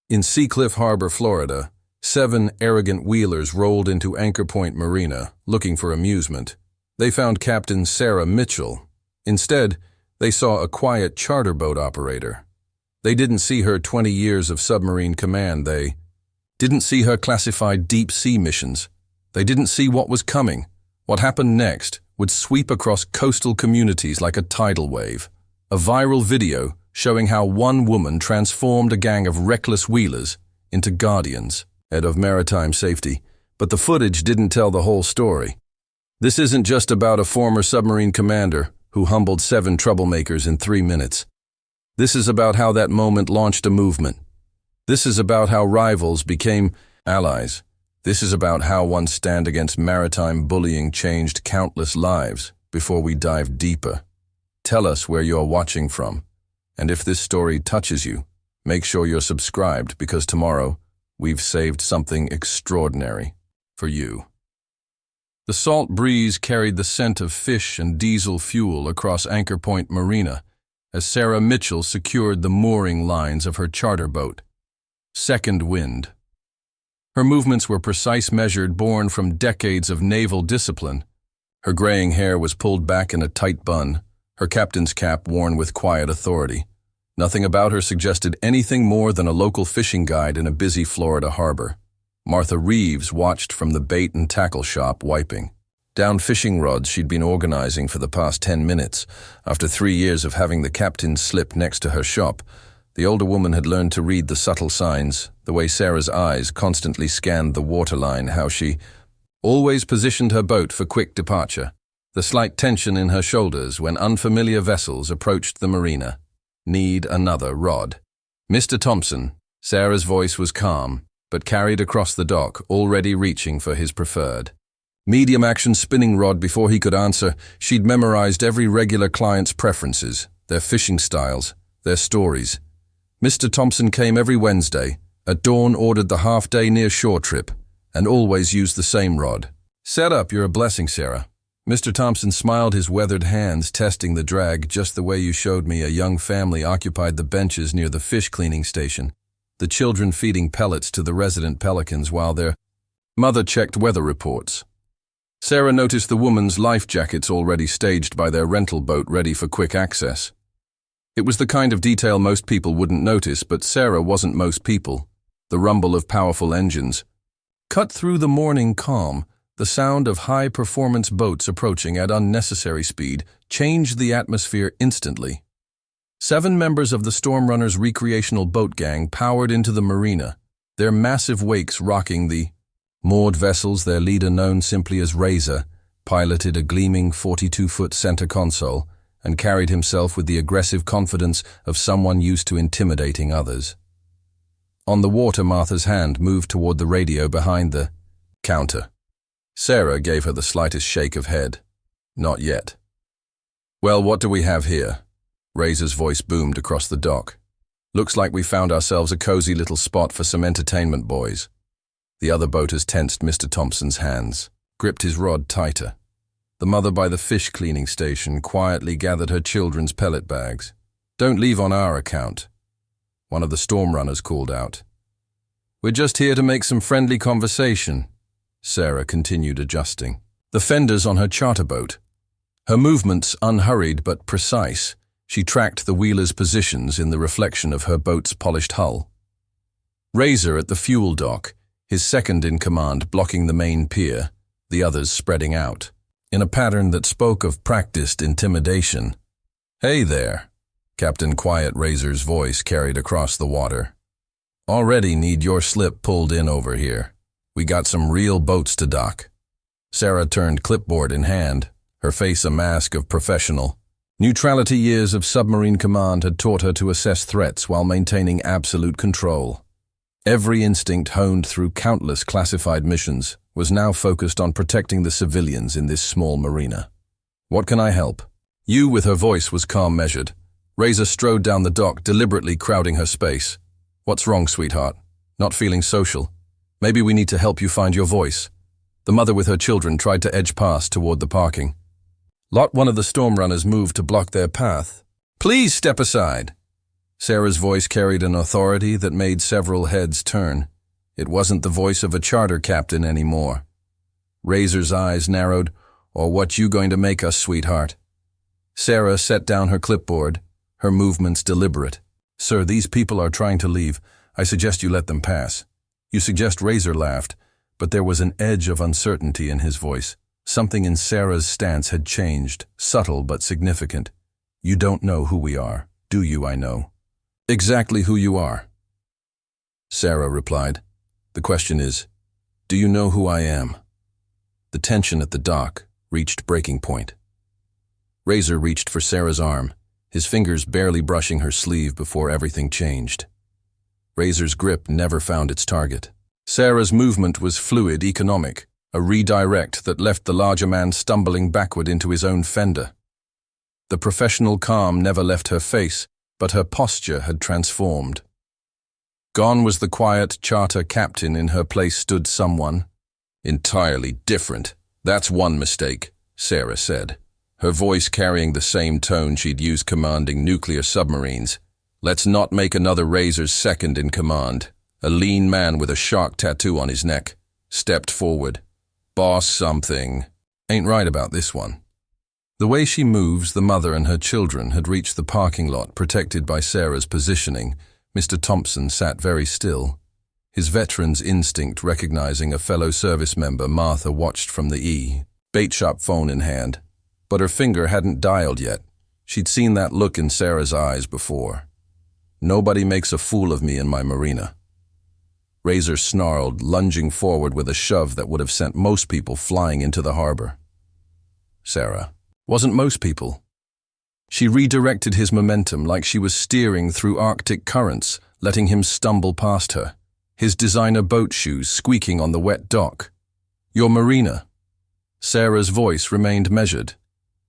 In Seacliff Harbor, Florida, 7 arrogant wheelers rolled into Anchor Point Marina, looking for amusement. They found Captain Sarah Mitchell. Instead, they saw a quiet charter boat operator. They didn't see her 20 years of submarine command. They didn't see her classified deep-sea missions. They didn't see what was coming. What happened next would sweep across coastal communities like a tidal wave. A viral video showing how one woman transformed a gang of reckless wheelers into guardians of maritime safety, but the footage didn't tell the whole story. This isn't just about a former submarine commander who humbled 7 troublemakers in 3 minutes. This is about how that moment launched a movement. This is about how rivals became allies. This is about how one stand against maritime bullying changed countless lives. Before we dive deeper, tell us where you're watching from. And if this story touches you, make sure you're subscribed, because tomorrow we've saved something extraordinary for you. The salt breeze carried the scent of fish and diesel fuel across Anchor Point Marina as Sarah Mitchell secured the mooring lines of her charter boat. Second wind. Her movements were precise, measured, born from decades of naval discipline. Her graying hair was pulled back in a tight bun, her captain's cap worn with quiet authority. Nothing about her suggested anything more than a local fishing guide in a busy Florida harbor. Martha Reeves watched from the bait and tackle shop, wiping down fishing rods she'd been organizing for the past 10 minutes. After 3 years of having the captain slip next to her shop, the older woman had learned to read the subtle signs, the way Sarah's eyes constantly scanned the waterline, how she always positioned her boat for quick departure, the slight tension in her shoulders when unfamiliar vessels approached the marina. Need another rod. Mr. Thompson. Sarah's voice was calm, but carried across the dock, already reaching for his preferred medium-action spinning rod. Before he could answer, she'd memorized every regular client's preferences, their fishing styles, their stories. Mr. Thompson came every Wednesday, at dawn ordered the half-day near-shore trip, and always used the same rod. Set up, you're a blessing, Sarah. Mr. Thompson smiled, his weathered hands testing the drag just the way you showed me. A young family occupied the benches near the fish cleaning station, the children feeding pellets to the resident pelicans while their mother checked weather reports. Sarah noticed the woman's life jackets already staged by their rental boat, ready for quick access. It was the kind of detail most people wouldn't notice, but Sarah wasn't most people. The rumble of powerful engines cut through the morning calm. The sound of high-performance boats approaching at unnecessary speed changed the atmosphere instantly. 7 members of the Storm Runners recreational boat gang powered into the marina, their massive wakes rocking the moored vessels. Their leader, known simply as Razor, piloted a gleaming 42-foot center console and carried himself with the aggressive confidence of someone used to intimidating others. On the water, Martha's hand moved toward the radio behind the counter. Sarah gave her the slightest shake of head. Not yet. Well, what do we have here? Razor's voice boomed across the dock. Looks like we found ourselves a cozy little spot for some entertainment, boys. The other boaters tensed. Mr. Thompson's hands gripped his rod tighter. The mother by the fish cleaning station quietly gathered her children's pellet bags. Don't leave on our account, one of the Storm Runners called out. We're just here to make some friendly conversation. Sarah continued adjusting the fenders on her charter boat. Her movements unhurried but precise. She tracked the wheelers' positions in the reflection of her boat's polished hull. Razor at the fuel dock, his second in command blocking the main pier, the others spreading out, in a pattern that spoke of practiced intimidation. Hey there, Captain Quiet. Razor's voice carried across the water. Already need your slip pulled in over here. We got some real boats to dock. Sarah turned, clipboard in hand, her face a mask of professional neutrality. Years of submarine command had taught her to assess threats while maintaining absolute control. Every instinct honed through countless classified missions was now focused on protecting the civilians in this small marina. What can I help? You, with her voice was calm, measured. Razor strode down the dock, deliberately crowding her space. What's wrong, sweetheart? Not feeling social? Maybe we need to help you find your voice. The mother with her children tried to edge past toward the parking lot. One of the Storm Runners moved to block their path. Please step aside. Sarah's voice carried an authority that made several heads turn. It wasn't the voice of a charter captain anymore. Razor's eyes narrowed. "Or what you going to make us, sweetheart?" Sarah set down her clipboard, her movements deliberate. "Sir, these people are trying to leave. I suggest you let them pass." "You suggest?" Razor laughed, but there was an edge of uncertainty in his voice. Something in Sarah's stance had changed, subtle but significant. "You don't know who we are, do you?" "I know exactly who you are," Sarah replied. "The question is, do you know who I am?" The tension at the dock reached breaking point. Razor reached for Sarah's arm, his fingers barely brushing her sleeve before everything changed. Razor's grip never found its target. Sarah's movement was fluid, economic, a redirect that left the larger man stumbling backward into his own fender. The professional calm never left her face, but her posture had transformed. Gone was the quiet charter captain. In her place stood someone entirely different. "That's one mistake," Sarah said, her voice carrying the same tone she'd used commanding nuclear submarines. "Let's not make another Razor's second in command." A lean man with a shark tattoo on his neck stepped forward. "Boss something. Ain't right about this one." The way she moves, the mother and her children had reached the parking lot protected by Sarah's positioning. Mr. Thompson sat very still, his veteran's instinct recognizing a fellow service member. Martha watched from the bait shop phone in hand, but her finger hadn't dialed yet. She'd seen that look in Sarah's eyes before. "Nobody makes a fool of me in my marina." Razor snarled, lunging forward with a shove that would have sent most people flying into the harbor. Sarah wasn't most people. She redirected his momentum like she was steering through Arctic currents, letting him stumble past her, his designer boat shoes squeaking on the wet dock. "Your marina." Sarah's voice remained measured.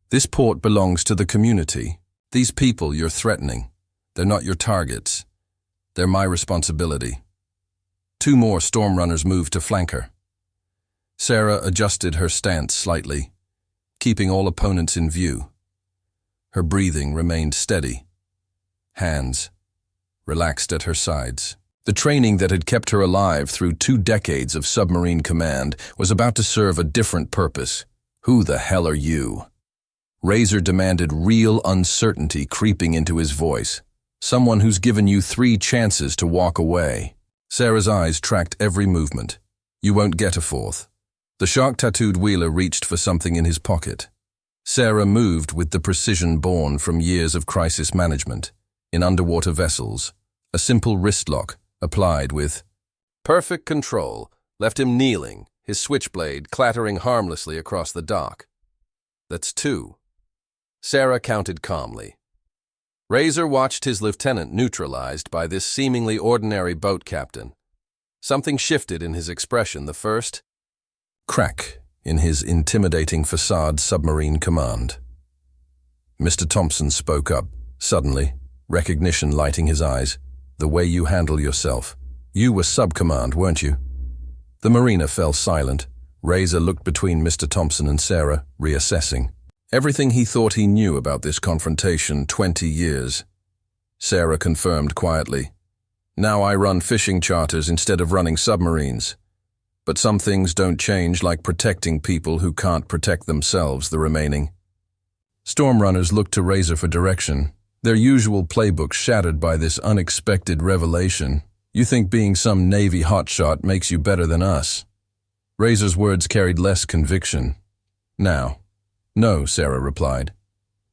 "This port belongs to the community. These people you're threatening, they're not your targets. They're my responsibility." Two more storm runners moved to flank her. Sarah adjusted her stance slightly, keeping all opponents in view. Her breathing remained steady. Hands relaxed at her sides. The training that had kept her alive through 2 decades of submarine command was about to serve a different purpose. "Who the hell are you?" Razor demanded, real uncertainty creeping into his voice. "Someone who's given you 3 chances to walk away." Sarah's eyes tracked every movement. "You won't get a 4th. The shark-tattooed wheeler reached for something in his pocket. Sarah moved with the precision born from years of crisis management. In underwater vessels, a simple wrist lock, applied with perfect control, left him kneeling, his switchblade clattering harmlessly across the dock. "That's 2. Sarah counted calmly. Razor watched his lieutenant neutralized by this seemingly ordinary boat captain. Something shifted in his expression the first crack in his intimidating facade submarine command. Mr. Thompson spoke up, suddenly, recognition lighting his eyes. "The way you handle yourself. You were sub-command, weren't you?" The marina fell silent. Razor looked between Mr. Thompson and Sarah, reassessing everything he thought he knew about this confrontation. 20 years. Sarah confirmed quietly. "Now I run fishing charters instead of running submarines. But some things don't change, like protecting people who can't protect themselves." The remaining storm runners looked to Razor for direction, their usual playbook shattered by this unexpected revelation. "You think being some Navy hotshot makes you better than us?" Razor's words carried less conviction. "Now, no," Sarah replied.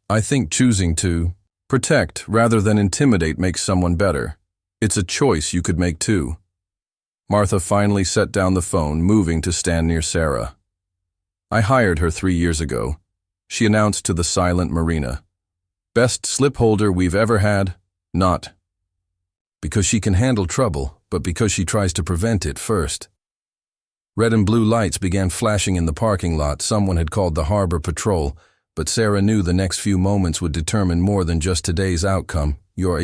"I think choosing to protect rather than intimidate makes someone better. It's a choice you could make too." Martha finally set down the phone, moving to stand near Sarah. "I hired her 3 years ago," she announced to the silent marina. "Best slipholder we've ever had, not because she can handle trouble, but because she tries to prevent it first." Red and blue lights began flashing in the parking lot. Someone had called the harbor patrol, but Sarah knew the next few moments would determine more than just today's outcome. "Your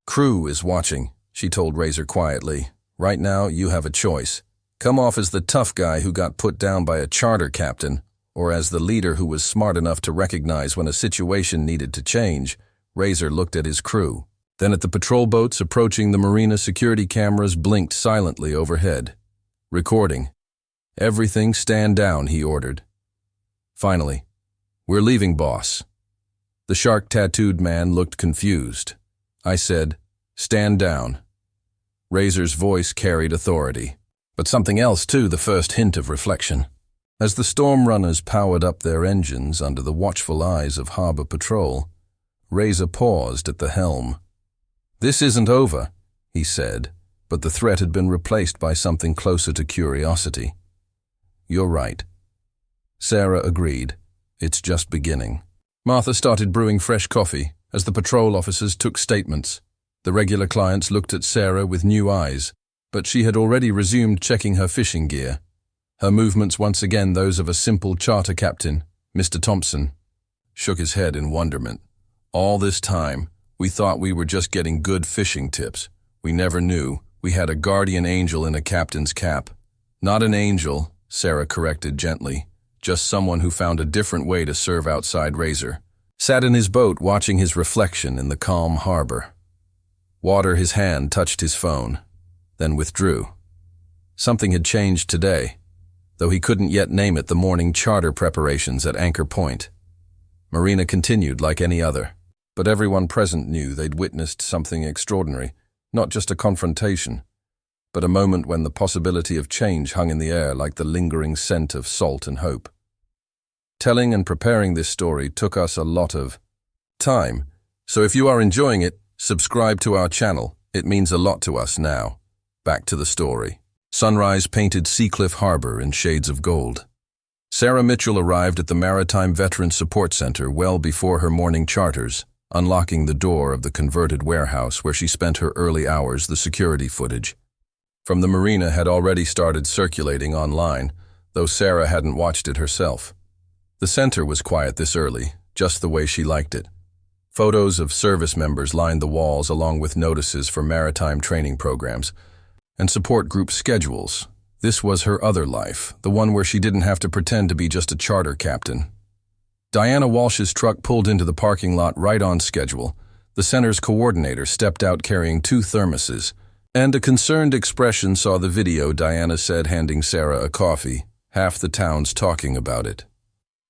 crew is watching," she told Razor quietly. "Right now, you have a choice. Come off as the tough guy who got put down by a charter captain, or as the leader who was smart enough to recognize when a situation needed to change." Razor looked at his crew. Then at the patrol boats approaching the marina, security cameras blinked silently overhead. Recording. "Everything stand down," he ordered. Finally, "We're leaving, boss." The shark-tattooed man looked confused. I said, "Stand down." Razor's voice carried authority. But something else too, the first hint of reflection. As the storm runners powered up their engines under the watchful eyes of harbor patrol, Razor paused at the helm. "This isn't over," he said, but the threat had been replaced by something closer to curiosity. "You're right." Sarah agreed. "It's just beginning." Martha started brewing fresh coffee as the patrol officers took statements. The regular clients looked at Sarah with new eyes, but she had already resumed checking her fishing gear. Her movements once again those of a simple charter captain. Mr. Thompson shook his head in wonderment. "All this time, we thought we were just getting good fishing tips. We never knew we had a guardian angel in a captain's cap." "Not an angel," Sarah corrected gently. "Just someone who found a different way to serve outside Razor. Sat in his boat watching his reflection in the calm harbor. Water, his hand touched his phone, then withdrew. Something had changed today, though he couldn't yet name it. The morning charter preparations at Anchor Point Marina continued like any other, but everyone present knew they'd witnessed something extraordinary, not just a confrontation, but a moment when the possibility of change hung in the air like the lingering scent of salt and hope. Telling and preparing this story took us a lot of time, so if you are enjoying it, subscribe to our channel. It means a lot to us now. Back to the story. Sunrise painted Seacliff Harbor in shades of gold. Sarah Mitchell arrived at the Maritime Veterans Support Center well before her morning charters, unlocking the door of the converted warehouse where she spent her early hours. The security footage from the marina had already started circulating online, though Sarah hadn't watched it herself. The center was quiet this early, just the way she liked it. Photos of service members lined the walls along with notices for maritime training programs and support group schedules. This was her other life, the one where she didn't have to pretend to be just a charter captain. Diana Walsh's truck pulled into the parking lot right on schedule. The center's coordinator stepped out carrying 2 thermoses, and a concerned expression saw the video. Diana said, handing Sarah a coffee. "Half the town's talking about it."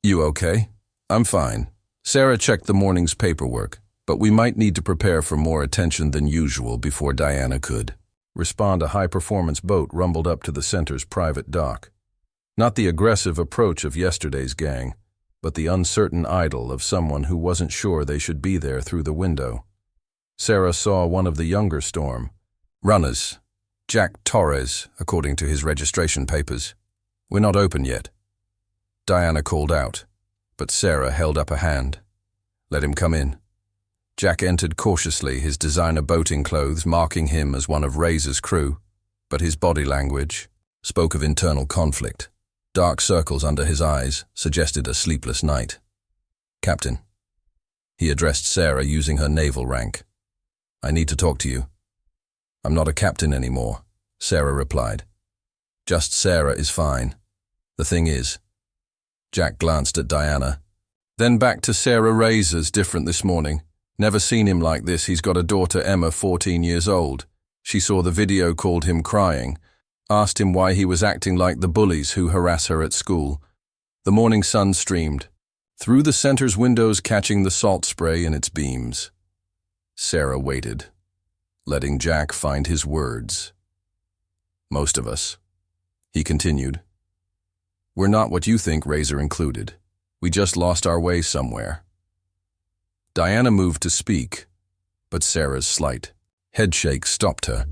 "You okay?" "I'm fine." Sarah checked the morning's paperwork, but we might need to prepare for more attention than usual before Diana could respond. A high-performance boat rumbled up to the center's private dock. Not the aggressive approach of yesterday's gang, but the uncertain idle of someone who wasn't sure they should be there through the window. Sarah saw one of the younger storm runners, Jack Torres, according to his registration papers. "We're not open yet," Diana called out, but Sarah held up a hand. "Let him come in." Jack entered cautiously, his designer boating clothes marking him as one of Razor's crew, but his body language spoke of internal conflict. Dark circles under his eyes suggested a sleepless night. "Captain," he addressed Sarah using her naval rank. "I need to talk to you." "I'm not a captain anymore," Sarah replied. "Just Sarah is fine. The thing is," Jack glanced at Diana, then back to Sarah. "Razor's different this morning. Never seen him like this. He's got a daughter, Emma, 14 years old. She saw the video, called him crying, asked him why he was acting like the bullies who harass her at school." The morning sun streamed through the center's windows, catching the salt spray in its beams. Sarah waited, letting Jack find his words. "Most of us," he continued, "we're not what you think, Razor included. We just lost our way somewhere." Diana moved to speak, but Sarah's slight headshake stopped her.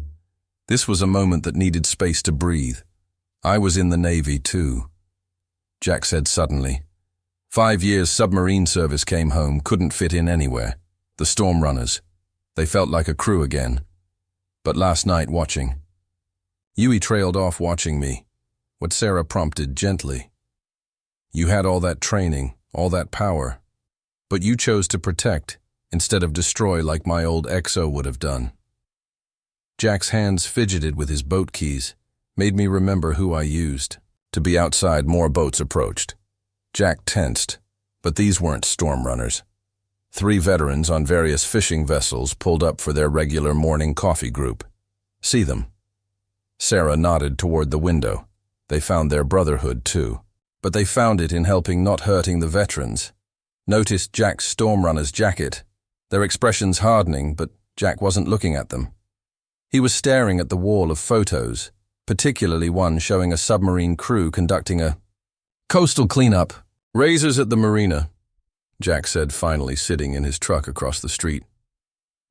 This was a moment that needed space to breathe. "I was in the Navy too," Jack said suddenly. 5 years submarine service, came home, couldn't fit in anywhere. The storm runners, they felt like a crew again. But last night watching, Yui trailed off watching me, what Sarah prompted gently. "You had all that training, all that power, but you chose to protect instead of destroy like my old XO would have done." Jack's hands fidgeted with his boat keys, made me remember who I used to be outside. More boats approached. Jack tensed, but these weren't storm runners. 3 veterans on various fishing vessels pulled up for their regular morning coffee group. See them? Sarah nodded toward the window. They found their brotherhood too. But they found it in helping not hurting the veterans. Noticed Jack's Stormrunner's jacket. Their expressions hardening, but Jack wasn't looking at them. He was staring at the wall of photos, particularly one showing a submarine crew conducting a coastal cleanup. "Razors at the marina," Jack said, finally sitting in his truck across the street.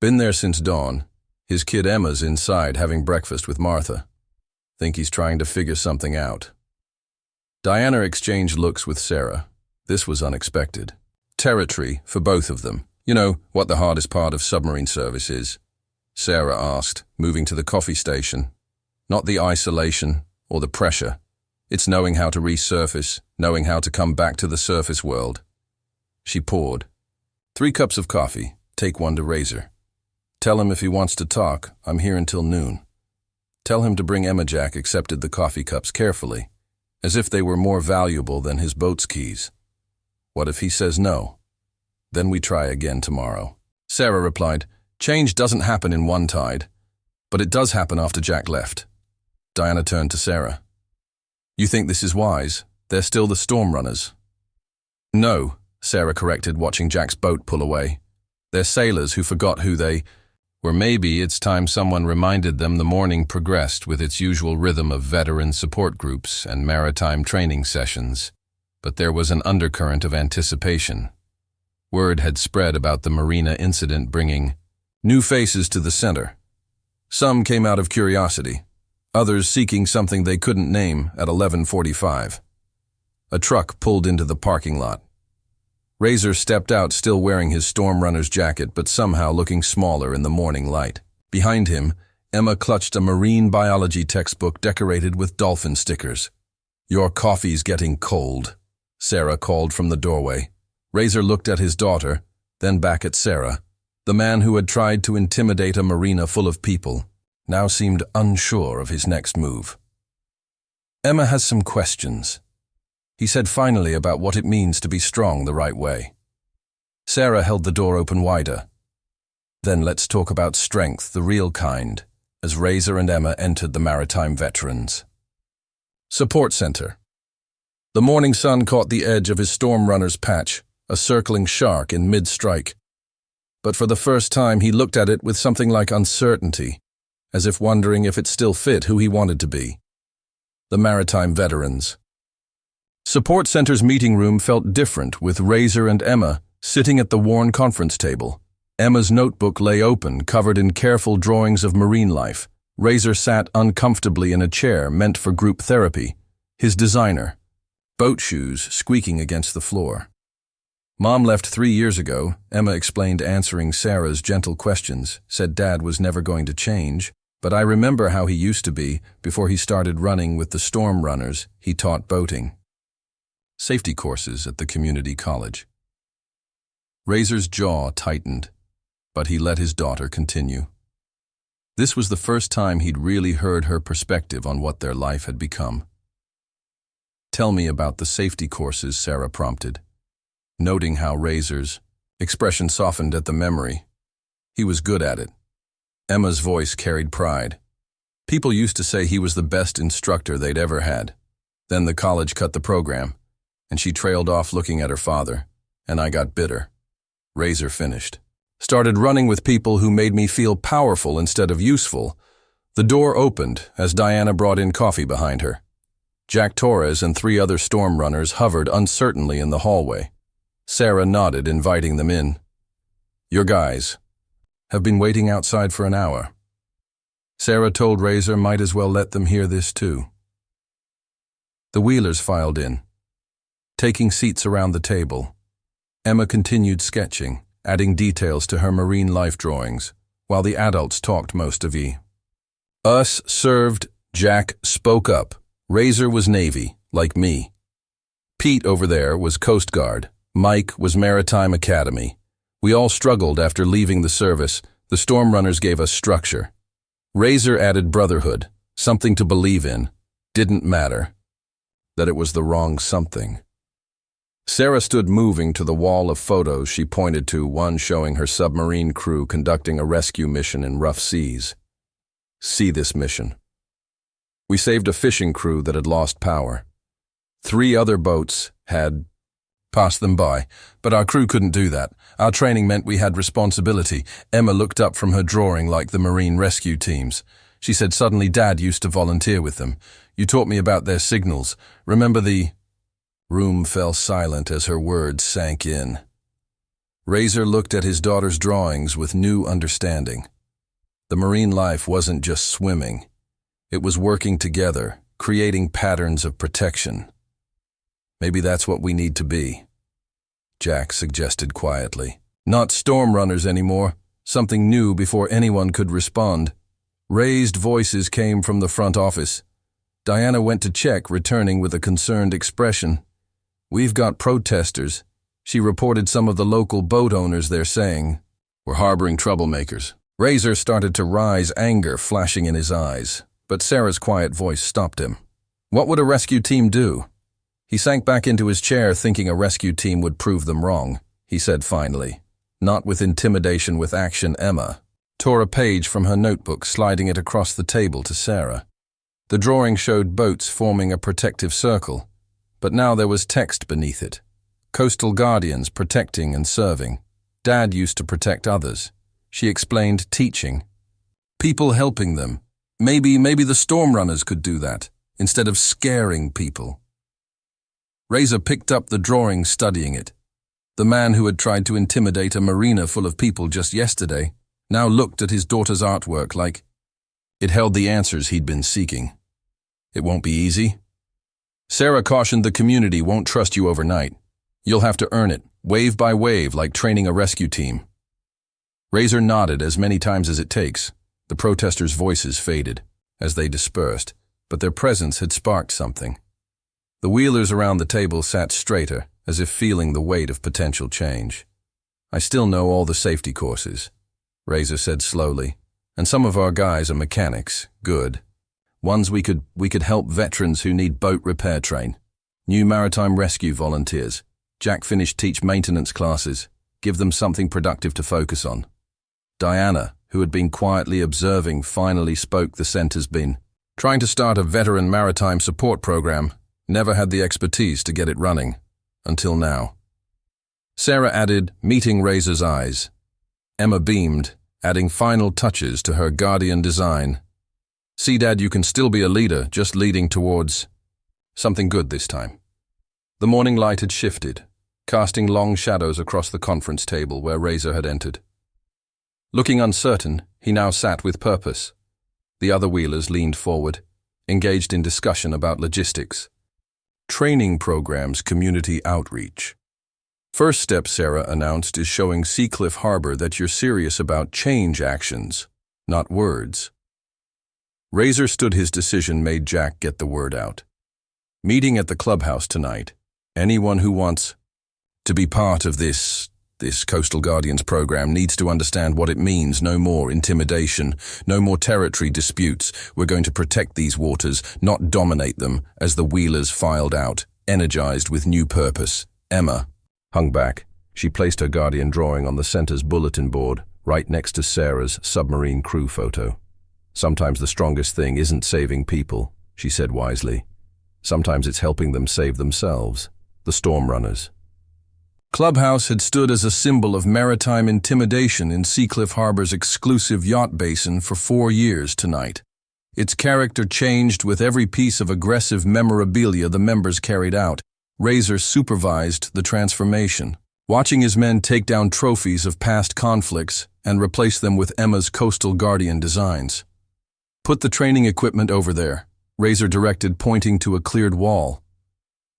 "Been there since dawn. His kid Emma's inside having breakfast with Martha. Think he's trying to figure something out." Diana exchanged looks with Sarah. This was unexpected. Territory for both of them. "You know what the hardest part of submarine service is?" Sarah asked, moving to the coffee station. "Not the isolation or the pressure. It's knowing how to resurface, knowing how to come back to the surface world." She poured. 3 cups of coffee. Take one to Razor. Tell him if he wants to talk, I'm here until noon. Tell him to bring Emma. Jack accepted the coffee cups carefully, as if they were more valuable than his boat's keys. "What if he says no?" "Then we try again tomorrow." Sarah replied, "Change doesn't happen in one tide, but it does happen after Jack left." Diana turned to Sarah. "You think this is wise? They're still the Stormrunners." "No," Sarah corrected, watching Jack's boat pull away. "They're sailors who forgot who they were. Maybe it's time someone reminded them." The morning progressed with its usual rhythm of veteran support groups and maritime training sessions, but there was an undercurrent of anticipation. Word had spread about the Marina incident, bringing new faces to the center. Some came out of curiosity, others seeking something they couldn't name. At 11:45, a truck pulled into the parking lot. Razor stepped out, still wearing his Stormrunner's jacket, but somehow looking smaller in the morning light. Behind him, Emma clutched a marine biology textbook decorated with dolphin stickers. "Your coffee's getting cold," Sarah called from the doorway. Razor looked at his daughter, then back at Sarah. The man who had tried to intimidate a marina full of people now seemed unsure of his next move. "Emma has some questions," he said finally, "about what it means to be strong the right way." Sarah held the door open wider. "Then let's talk about strength, the real kind," as Razor and Emma entered the Maritime Veterans Support Center. The morning sun caught the edge of his Stormrunner's patch, a circling shark in mid-strike. But for the first time he looked at it with something like uncertainty, as if wondering if it still fit who he wanted to be. The Maritime Veterans Support Center's meeting room felt different, with Razor and Emma sitting at the worn conference table. Emma's notebook lay open, covered in careful drawings of marine life. Razor sat uncomfortably in a chair meant for group therapy, his designer, boat shoes squeaking against the floor. "Mom left 3 years ago," Emma explained, answering Sarah's gentle questions. "Said Dad was never going to change, but I remember how he used to be before he started running with the Stormrunners. He taught boating. Safety courses at the community college." Razor's jaw tightened, but he let his daughter continue. This was the first time he'd really heard her perspective on what their life had become. "Tell me about the safety courses," Sarah prompted, noting how Razor's expression softened at the memory. He was good at it. Emma's voice carried pride. "People used to say he was the best instructor they'd ever had. Then the college cut the program, and she trailed off looking at her father, and I got bitter." Razor finished. "Started running with people who made me feel powerful instead of useful." The door opened as Diana brought in coffee behind her. Jack Torres and 3 other Stormrunners hovered uncertainly in the hallway. Sarah nodded, inviting them in. "Your guys have been waiting outside for an hour." Sarah told Razor might as well let them hear this too. The Wheelers filed in, taking seats around the table. Emma continued sketching, adding details to her marine life drawings, while the adults talked most of us served. Jack spoke up. Razor was Navy, like me. Pete over there was Coast Guard. Mike was Maritime Academy. We all struggled after leaving the service. The Stormrunners gave us structure. Razor added brotherhood, something to believe in. Didn't matter that it was the wrong something. Sarah stood moving to the wall of photos she pointed to, one showing her submarine crew conducting a rescue mission in rough seas. See this mission. We saved a fishing crew that had lost power. 3 other boats had passed them by, but our crew couldn't do that. Our training meant we had responsibility. Emma looked up from her drawing like the marine rescue teams. She said suddenly Dad used to volunteer with them. You taught me about their signals. Remember the... Room fell silent as her words sank in. Razor looked at his daughter's drawings with new understanding. The marine life wasn't just swimming. It was working together, creating patterns of protection. Maybe that's what we need to be, Jack suggested quietly. Not storm runners anymore, something new before anyone could respond. Raised voices came from the front office. Diana went to check, returning with a concerned expression. We've got protesters. She reported some of the local boat owners there saying, we're harboring troublemakers. Razor started to rise, anger flashing in his eyes, but Sarah's quiet voice stopped him. What would a rescue team do? He sank back into his chair, thinking a rescue team would prove them wrong. He said finally, not with intimidation, with action. Emma tore a page from her notebook, sliding it across the table to Sarah. The drawing showed boats forming a protective circle, but now there was text beneath it. Coastal guardians protecting and serving. Dad used to protect others. She explained, teaching. People helping them. Maybe the storm runners could do that, instead of scaring people. Razor picked up the drawing, studying it. The man who had tried to intimidate a marina full of people just yesterday now looked at his daughter's artwork like it held the answers he'd been seeking. It won't be easy. Sarah cautioned, the community won't trust you overnight. You'll have to earn it, wave by wave, like training a rescue team. Razor nodded as many times as it takes. The protesters' voices faded as they dispersed, but their presence had sparked something. The wheelers around the table sat straighter, as if feeling the weight of potential change. I still know all the safety courses, Razor said slowly, and some of our guys are mechanics, good. Ones we could help veterans who need boat repair train. New maritime rescue volunteers. Jack finished teach maintenance classes, give them something productive to focus on. Diana, who had been quietly observing, finally spoke. The center's been trying to start a veteran maritime support program, never had the expertise to get it running, until now. Sarah added, meeting Razor's eyes. Emma beamed, adding final touches to her guardian design. See, Dad, you can still be a leader, just leading towards something good this time. The morning light had shifted, casting long shadows across the conference table where Razor had entered. Looking uncertain, he now sat with purpose. The other wheelers leaned forward, engaged in discussion about logistics. Training programs, community outreach. First step, Sarah announced, is showing Seacliff Harbor that you're serious about change actions, not words. Razor stood his decision, made Jack get the word out. Meeting at the clubhouse tonight. Anyone who wants to be part of this Coastal Guardians program needs to understand what it means. No more intimidation, no more territory disputes. We're going to protect these waters, not dominate them, as the wheelers filed out, energized with new purpose. Emma hung back. She placed her guardian drawing on the center's bulletin board, right next to Sarah's submarine crew photo. Sometimes the strongest thing isn't saving people, she said wisely. Sometimes it's helping them save themselves, the storm runners. Clubhouse had stood as a symbol of maritime intimidation in Seacliff Harbor's exclusive yacht basin for 4 years tonight. Its character changed with every piece of aggressive memorabilia the members carried out. Razor supervised the transformation, watching his men take down trophies of past conflicts and replace them with Emma's Coastal Guardian designs. Put the training equipment over there, Razor directed, pointing to a cleared wall.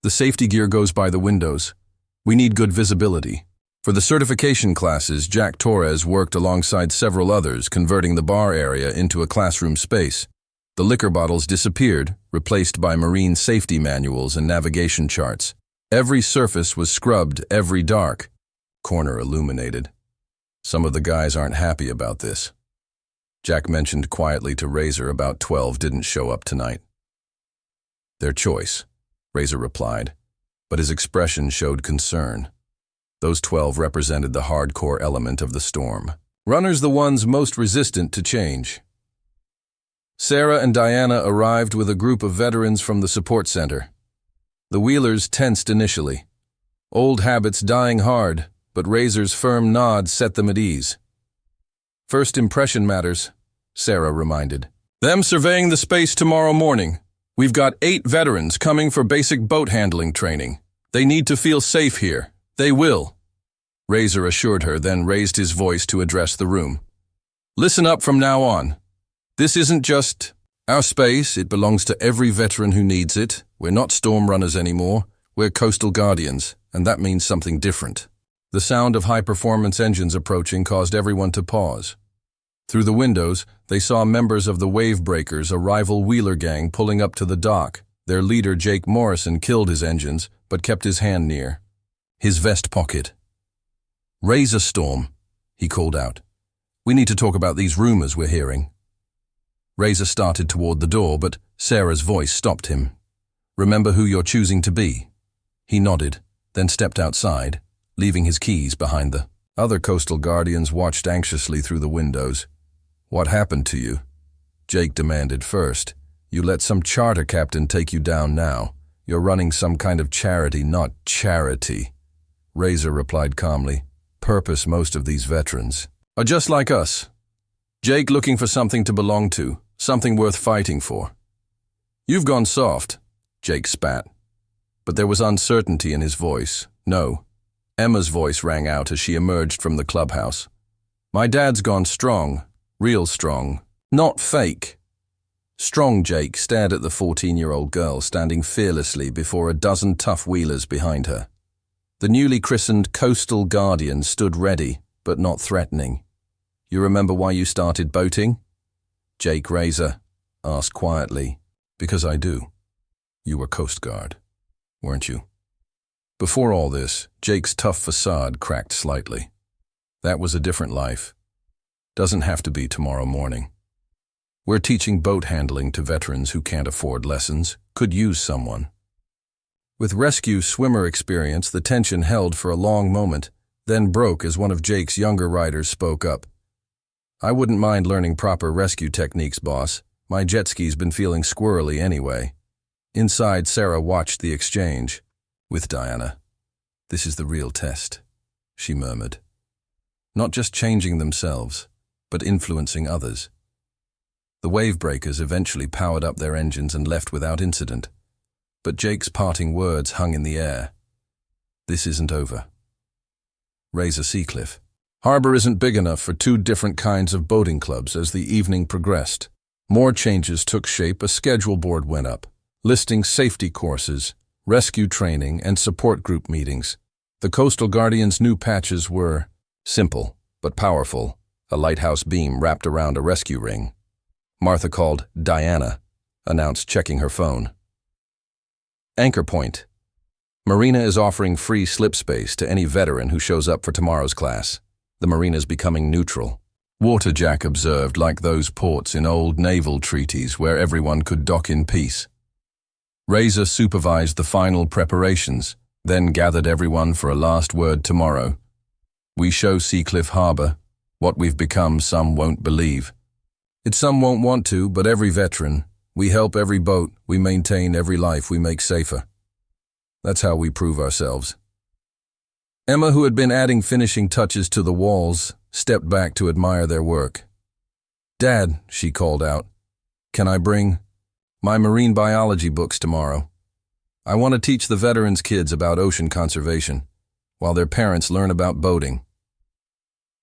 The safety gear goes by the windows. We need good visibility. For the certification classes, Jack Torres worked alongside several others, converting the bar area into a classroom space. The liquor bottles disappeared, replaced by marine safety manuals and navigation charts. Every surface was scrubbed, every dark corner illuminated. Some of the guys aren't happy about this. Jack mentioned quietly to Razor about 12 didn't show up tonight. Their choice, Razor replied. but his expression showed concern. Those 12 represented the hardcore element of the storm. Runners the ones most resistant to change. Sarah and Diana arrived with a group of veterans from the support center. The Wheelers tensed initially. Old habits dying hard, but Razor's firm nod set them at ease. First impression matters, Sarah reminded. Them surveying the space tomorrow morning. We've got 8 veterans coming for basic boat handling training. They need to feel safe here. They will. Razor assured her, then raised his voice to address the room. Listen up from now on. This isn't just our space. It belongs to every veteran who needs it. We're not storm runners anymore. We're coastal guardians, and that means something different. The sound of high-performance engines approaching caused everyone to pause. Through the windows, they saw members of the Wave Breakers, a rival wheeler gang, pulling up to the dock. Their leader, Jake Morrison, killed his engines, but kept his hand near his vest pocket. Raise a storm, he called out. We need to talk about these rumors we're hearing. Razor started toward the door, but Sarah's voice stopped him. Remember who you're choosing to be. He nodded, then stepped outside, leaving his keys behind the other coastal guardians watched anxiously through the windows. What happened to you? Jake demanded first. You let some charter captain take you down now. You're running some kind of charity, not charity. Razor replied calmly. Purpose most of these veterans are just like us. Jake looking for something to belong to, something worth fighting for. You've gone soft, Jake spat. But there was uncertainty in his voice. No. Emma's voice rang out as she emerged from the clubhouse. My dad's gone strong, real strong, not fake. Strong Jake stared at the 14-year-old girl standing fearlessly before a dozen tough wheelers behind her. The newly christened Coastal Guardian stood ready, but not threatening. You remember why you started boating? Jake Razor asked quietly. Because I do. You were Coast Guard, weren't you? Before all this, Jake's tough facade cracked slightly. That was a different life. Doesn't have to be tomorrow morning. We're teaching boat handling to veterans who can't afford lessons, could use someone. With rescue swimmer experience, the tension held for a long moment, then broke as one of Jake's younger riders spoke up. I wouldn't mind learning proper rescue techniques, boss. My jet ski's been feeling squirrely anyway. Inside, Sarah watched the exchange. With Diana. This is the real test, she murmured. Not just changing themselves, but influencing others. The wave breakers eventually powered up their engines and left without incident. But Jake's parting words hung in the air. This isn't over. Razor Seacliff Harbor isn't big enough for 2 different kinds of boating clubs as the evening progressed. More changes took shape. A schedule board went up, listing safety courses, rescue training, and support group meetings. The Coastal Guardians' new patches were simple, but powerful, a lighthouse beam wrapped around a rescue ring. Martha called Diana, announced, checking her phone. Anchor Point Marina is offering free slip space to any veteran who shows up for tomorrow's class. The marina's becoming neutral. Waterjack observed, like those ports in old naval treaties where everyone could dock in peace. Razor supervised the final preparations, then gathered everyone for a last word tomorrow. We show Seacliff Harbor. What we've become, some won't believe. It's some won't want to, but every veteran. We help every boat, we maintain every life we make safer. That's how we prove ourselves. Emma, who had been adding finishing touches to the walls, stepped back to admire their work. Dad, she called out, can I bring my marine biology books tomorrow? I want to teach the veterans' kids about ocean conservation, while their parents learn about boating.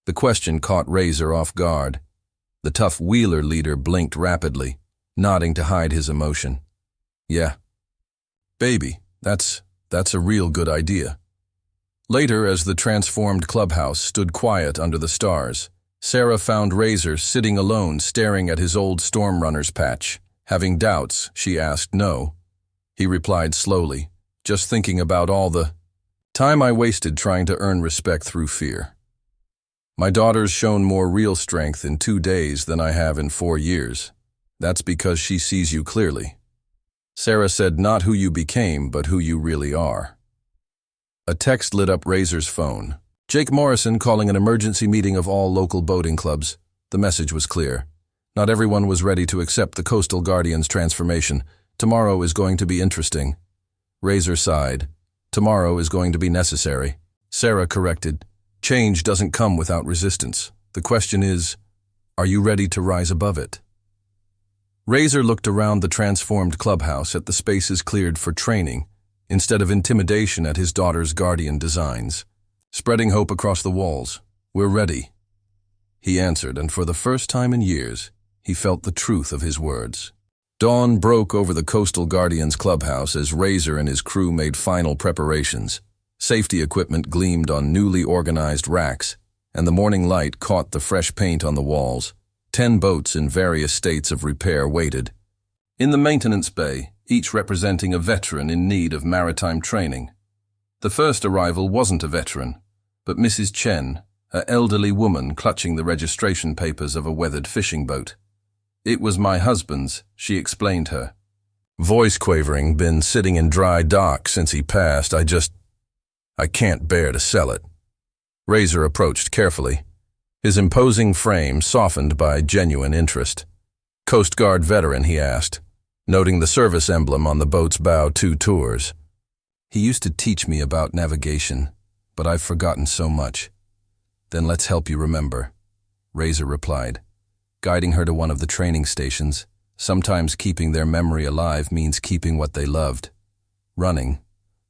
The question caught Razor off guard. The tough wheeler leader blinked rapidly, nodding to hide his emotion. Yeah. Baby, that's a real good idea. Later, as the transformed clubhouse stood quiet under the stars, Sarah found Razor sitting alone staring at his old Storm Runner's patch. Having doubts, she asked no. He replied slowly, just thinking about all the time I wasted trying to earn respect through fear. My daughter's shown more real strength in 2 days than I have in 4 years. That's because she sees you clearly. Sarah said not who you became, but who you really are. A text lit up Razor's phone. Jake Morrison calling an emergency meeting of all local boating clubs. The message was clear. Not everyone was ready to accept the Coastal Guardian's transformation. Tomorrow is going to be interesting. Razor sighed. Tomorrow is going to be necessary. Sarah corrected. Change doesn't come without resistance. The question is, are you ready to rise above it? Razor looked around the transformed clubhouse at the spaces cleared for training, instead of intimidation at his daughter's guardian designs. Spreading hope across the walls. We're ready. He answered, and for the first time in years, he felt the truth of his words. Dawn broke over the Coastal Guardians clubhouse as Razor and his crew made final preparations. Safety equipment gleamed on newly organized racks, and the morning light caught the fresh paint on the walls. 10 boats in various states of repair waited. In the maintenance bay, each representing a veteran in need of maritime training. The first arrival wasn't a veteran, but Mrs. Chen, an elderly woman clutching the registration papers of a weathered fishing boat. It was my husband's, she explained her. Voice quavering, been sitting in dry dock since he passed. I can't bear to sell it. Razor approached carefully, his imposing frame softened by genuine interest. Coast Guard veteran, he asked, noting the service emblem on the boat's bow 2 tours. He used to teach me about navigation, but I've forgotten so much. Then let's help you remember, Razor replied, guiding her to one of the training stations. Sometimes keeping their memory alive means keeping what they loved. Running.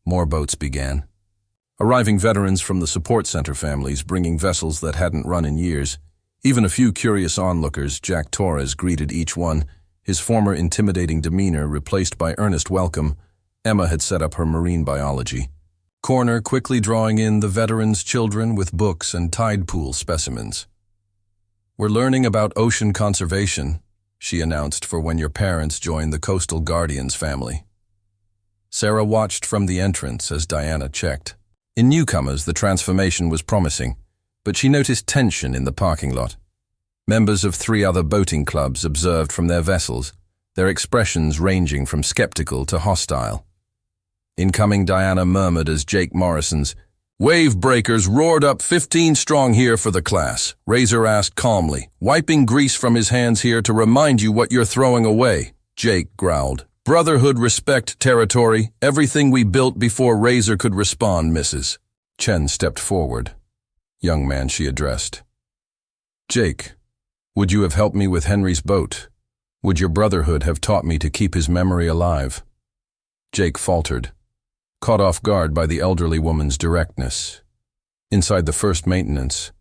More boats began. Arriving veterans from the support center families bringing vessels that hadn't run in years. Even a few curious onlookers, Jack Torres greeted each one, his former intimidating demeanor replaced by earnest welcome. Emma had set up her marine biology corner, quickly drawing in the veterans' children with books and tide pool specimens. We're learning about ocean conservation, she announced, for when your parents join the Coastal Guardians family. Sarah watched from the entrance as Diana checked. In newcomers, the transformation was promising, but she noticed tension in the parking lot. Members of 3 other boating clubs observed from their vessels, their expressions ranging from skeptical to hostile. Incoming, Diana murmured as Jake Morrison's wave breakers roared up 15 strong here for the class. Razor asked calmly, wiping grease from his hands here to remind you what you're throwing away. Jake growled. Brotherhood, respect, territory, everything we built before Razor could respond, Mrs. Chen stepped forward. Young man, she addressed. Jake, would you have helped me with Henry's boat? Would your brotherhood have taught me to keep his memory alive? Jake faltered, caught off guard by the elderly woman's directness. Inside the first maintenance,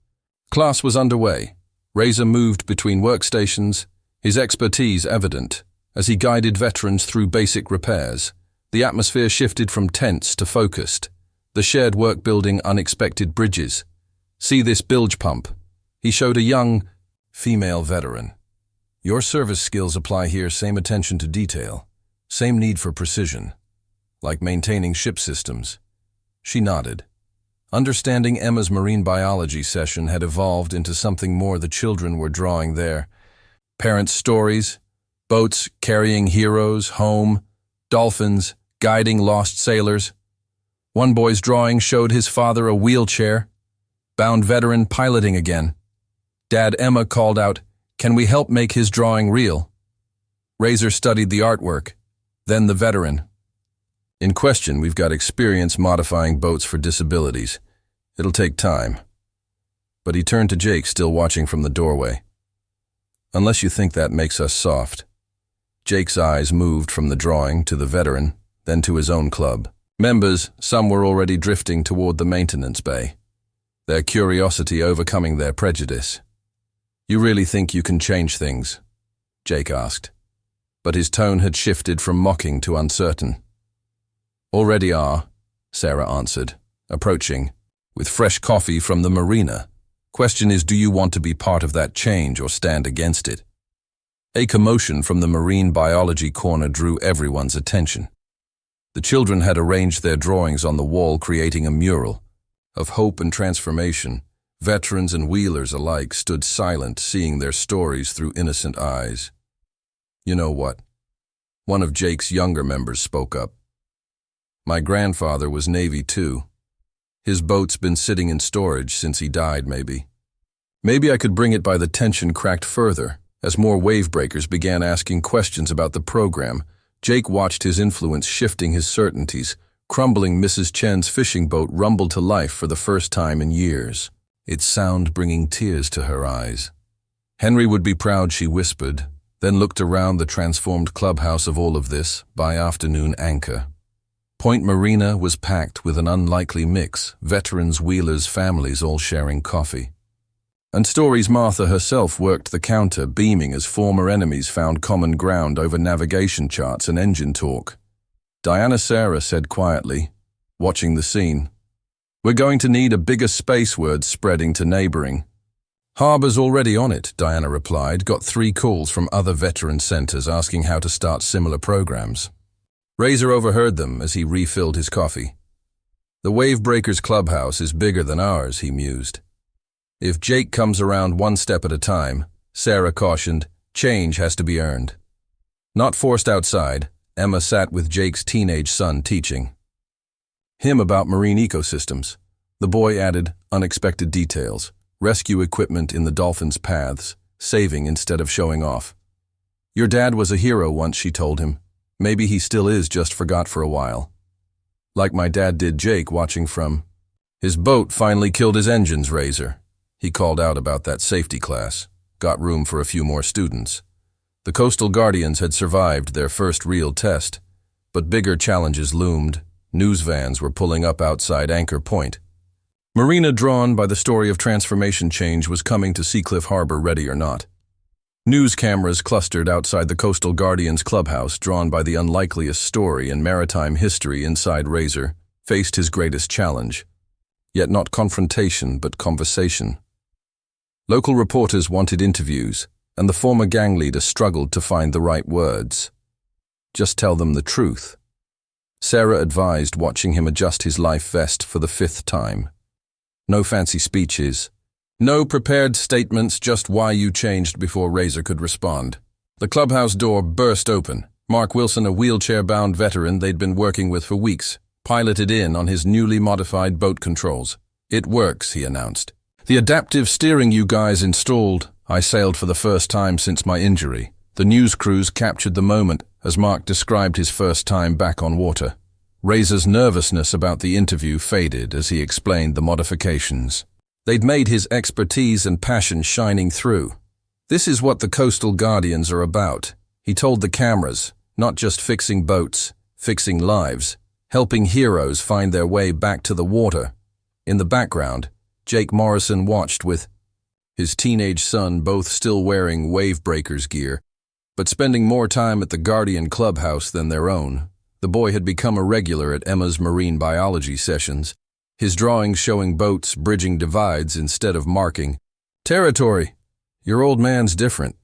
class was underway. Razor moved between workstations, his expertise evident. As he guided veterans through basic repairs, the atmosphere shifted from tense to focused. The shared work building unexpected bridges. See this bilge pump? He showed a young, female veteran. Your service skills apply here, same attention to detail, same need for precision, like maintaining ship systems. She nodded. Understanding Emma's marine biology session had evolved into something more the children were drawing there. Parents' stories, boats carrying heroes home, dolphins guiding lost sailors. One boy's drawing showed his father a wheelchair, bound veteran piloting again. Dad Emma called out, "Can we help make his drawing real?" Razor studied the artwork, then the veteran. In question, we've got experience modifying boats for disabilities. It'll take time. But he turned to Jake, still watching from the doorway. Unless you think that makes us soft. Jake's eyes moved from the drawing to the veteran, then to his own club. Members, some were already drifting toward the maintenance bay, their curiosity overcoming their prejudice. You really think you can change things? Jake asked. But his tone had shifted from mocking to uncertain. Already are, Sarah answered, approaching, with fresh coffee from the marina. Question is, do you want to be part of that change or stand against it? A commotion from the marine biology corner drew everyone's attention. The children had arranged their drawings on the wall, creating a mural of hope and transformation. Veterans and wheelers alike stood silent, seeing their stories through innocent eyes. You know what? One of Jake's younger members spoke up. My grandfather was Navy too. His boat's been sitting in storage since he died, maybe. Maybe I could bring it by the tension cracked further. As more wave breakers began asking questions about the program, Jake watched his influence shifting his certainties. Crumbling Mrs. Chen's fishing boat rumbled to life for the first time in years, its sound bringing tears to her eyes. Henry would be proud, she whispered, then looked around the transformed clubhouse of all of this by afternoon Anchor Point Marina was packed with an unlikely mix, veterans, wheelers, families all sharing coffee. And Story's Martha herself worked the counter, beaming as former enemies found common ground over navigation charts and engine talk. Diana Sarah said quietly, watching the scene, "We're going to need a bigger space," word spreading to neighboring. "Harbor's already on it," Diana replied, got 3 calls from other veteran centers asking how to start similar programs. Razor overheard them as he refilled his coffee. "The Wave Breakers clubhouse is bigger than ours," he mused. "If Jake comes around one step at a time," Sarah cautioned, "change has to be earned." Not forced outside, Emma sat with Jake's teenage son teaching him about marine ecosystems. The boy added unexpected details, rescue equipment in the dolphins' paths, saving instead of showing off. "Your dad was a hero once," she told him. "Maybe he still is, just forgot for a while. Like my dad did Jake watching from his boat finally killed his engines." Razor, he called out about that safety class, got room for a few more students. The Coastal Guardians had survived their first real test, but bigger challenges loomed. News vans were pulling up outside Anchor Point Marina, drawn by the story of transformation change, was coming to Seacliff Harbor, ready or not. News cameras clustered outside the Coastal Guardians clubhouse, drawn by the unlikeliest story in maritime history. Inside, Razor faced his greatest challenge, yet not confrontation but conversation. Local reporters wanted interviews, and the former gang leader struggled to find the right words. "Just tell them the truth," Sarah advised, watching him adjust his life vest for the 5th time. "No fancy speeches, no prepared statements, just why you changed." Before Razor could respond, the clubhouse door burst open. Mark Wilson, a wheelchair-bound veteran they'd been working with for weeks, piloted in on his newly modified boat controls. "It works," he announced. "The adaptive steering you guys installed. I sailed for the first time since my injury." The news crews captured the moment as Mark described his first time back on water. Razor's nervousness about the interview faded as he explained the modifications. They'd made his expertise and passion shining through. "This is what the Coastal Guardians are about," he told the cameras, "not just fixing boats, fixing lives, helping heroes find their way back to the water." In the background, Jake Morrison watched with his teenage son, both still wearing Wave Breakers gear, but spending more time at the Guardian clubhouse than their own. The boy had become a regular at Emma's marine biology sessions, his drawings showing boats bridging divides instead of marking territory. "Your old man's different,"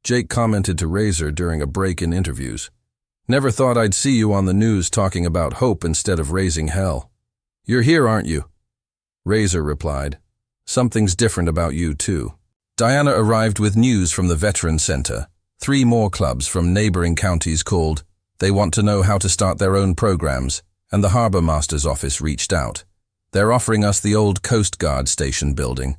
Jake commented to Razor during a break in interviews. "Never thought I'd see you on the news talking about hope instead of raising hell." "You're here, aren't you?" Razor replied. "Something's different about you, too." Diana arrived with news from the Veteran Center. 3 more clubs from neighboring counties called. They want to know how to start their own programs, and the Harbor Master's office reached out. "They're offering us the old Coast Guard station building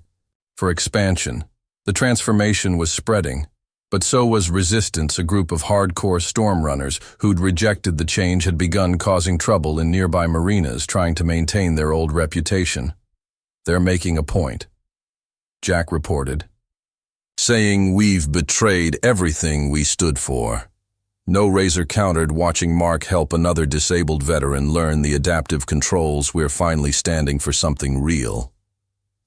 for expansion." The transformation was spreading, but so was resistance. A group of hardcore storm runners who'd rejected the change had begun causing trouble in nearby marinas, trying to maintain their old reputation. "They're making a point," Jack reported, saying, "We've betrayed everything we stood for." No, Razor countered, watching Mark help another disabled veteran learn the adaptive controls. "We're finally standing for something real."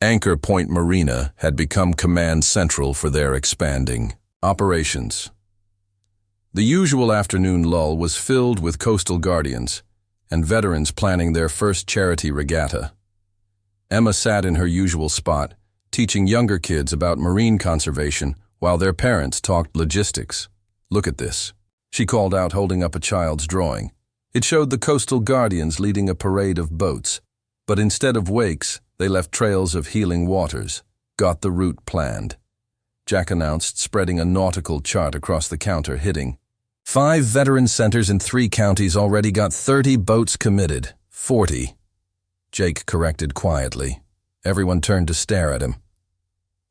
Anchor Point Marina had become command central for their expanding operations. The usual afternoon lull was filled with Coastal Guardians and veterans planning their first charity regatta. Emma sat in her usual spot, teaching younger kids about marine conservation while their parents talked logistics. "Look at this," she called out, holding up a child's drawing. It showed the Coastal Guardians leading a parade of boats, but instead of wakes, they left trails of healing waters. "Got the route planned," Jack announced, spreading a nautical chart across the counter, hitting 5 veteran centers in 3 counties already got 30 boats committed, 40 Jake corrected quietly. Everyone turned to stare at him.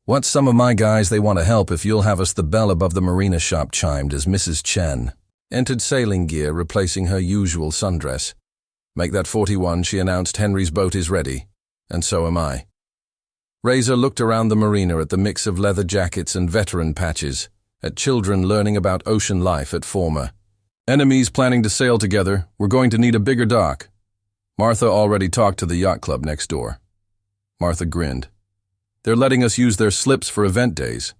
"What's some of my guys, they want to help if you'll have us." The bell above the marina shop chimed as Mrs. Chen entered sailing gear, replacing her usual sundress. "Make that 41, she announced. Henry's boat is ready. And so am I." Razor looked around the marina at the mix of leather jackets and veteran patches, at children learning about ocean life at former. "Enemies planning to sail together. We're going to need a bigger dock." Martha already talked to the yacht club next door. Martha grinned. "They're letting us use their slips for event days.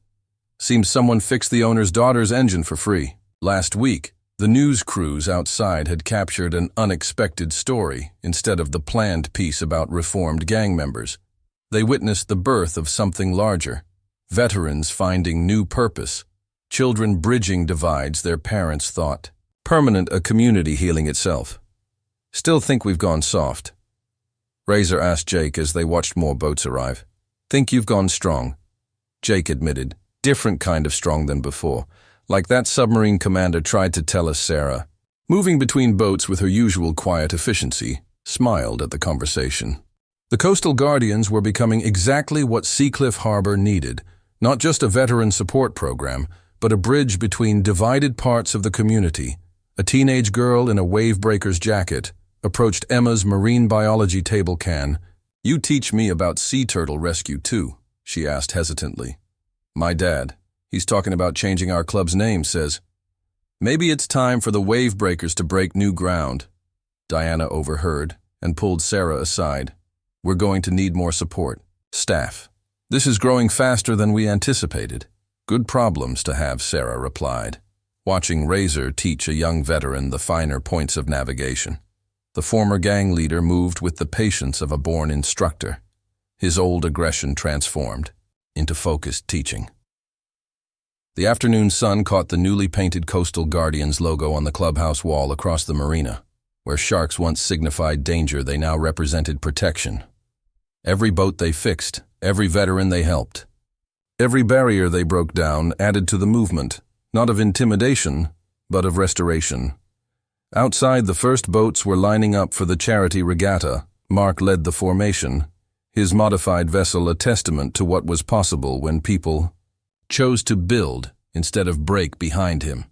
Seems someone fixed the owner's daughter's engine for free. Last week, the news crews outside had captured an unexpected story instead of the planned piece about reformed gang members. They witnessed the birth of something larger. Veterans finding new purpose. Children bridging divides their parents thought. Permanent, a community healing itself. Still think we've gone soft?" Razor asked Jake as they watched more boats arrive. "Think you've gone strong?" Jake admitted. "Different kind of strong than before. Like that submarine commander tried to tell us." Sarah, moving between boats with her usual quiet efficiency, smiled at the conversation. The Coastal Guardians were becoming exactly what Seacliff Harbor needed. Not just a veteran support program, but a bridge between divided parts of the community. A teenage girl in a wavebreaker's jacket approached Emma's marine biology table can. "You teach me about sea turtle rescue too?" she asked hesitantly. "My dad, he's talking about changing our club's name, says." "Maybe it's time for the wavebreakers to break new ground." Diana overheard and pulled Sarah aside. "We're going to need more support. Staff. This is growing faster than we anticipated." "Good problems to have," Sarah replied, watching Razor teach a young veteran the finer points of navigation. The former gang leader moved with the patience of a born instructor, his old aggression transformed into focused teaching. The afternoon sun caught the newly painted Coastal Guardians logo on the clubhouse wall across the marina. Where sharks once signified danger, they now represented protection. Every boat they fixed, every veteran they helped, every barrier they broke down added to the movement, not of intimidation, but of restoration. Outside, the first boats were lining up for the charity regatta. Mark led the formation, his modified vessel a testament to what was possible when people chose to build instead of break behind him.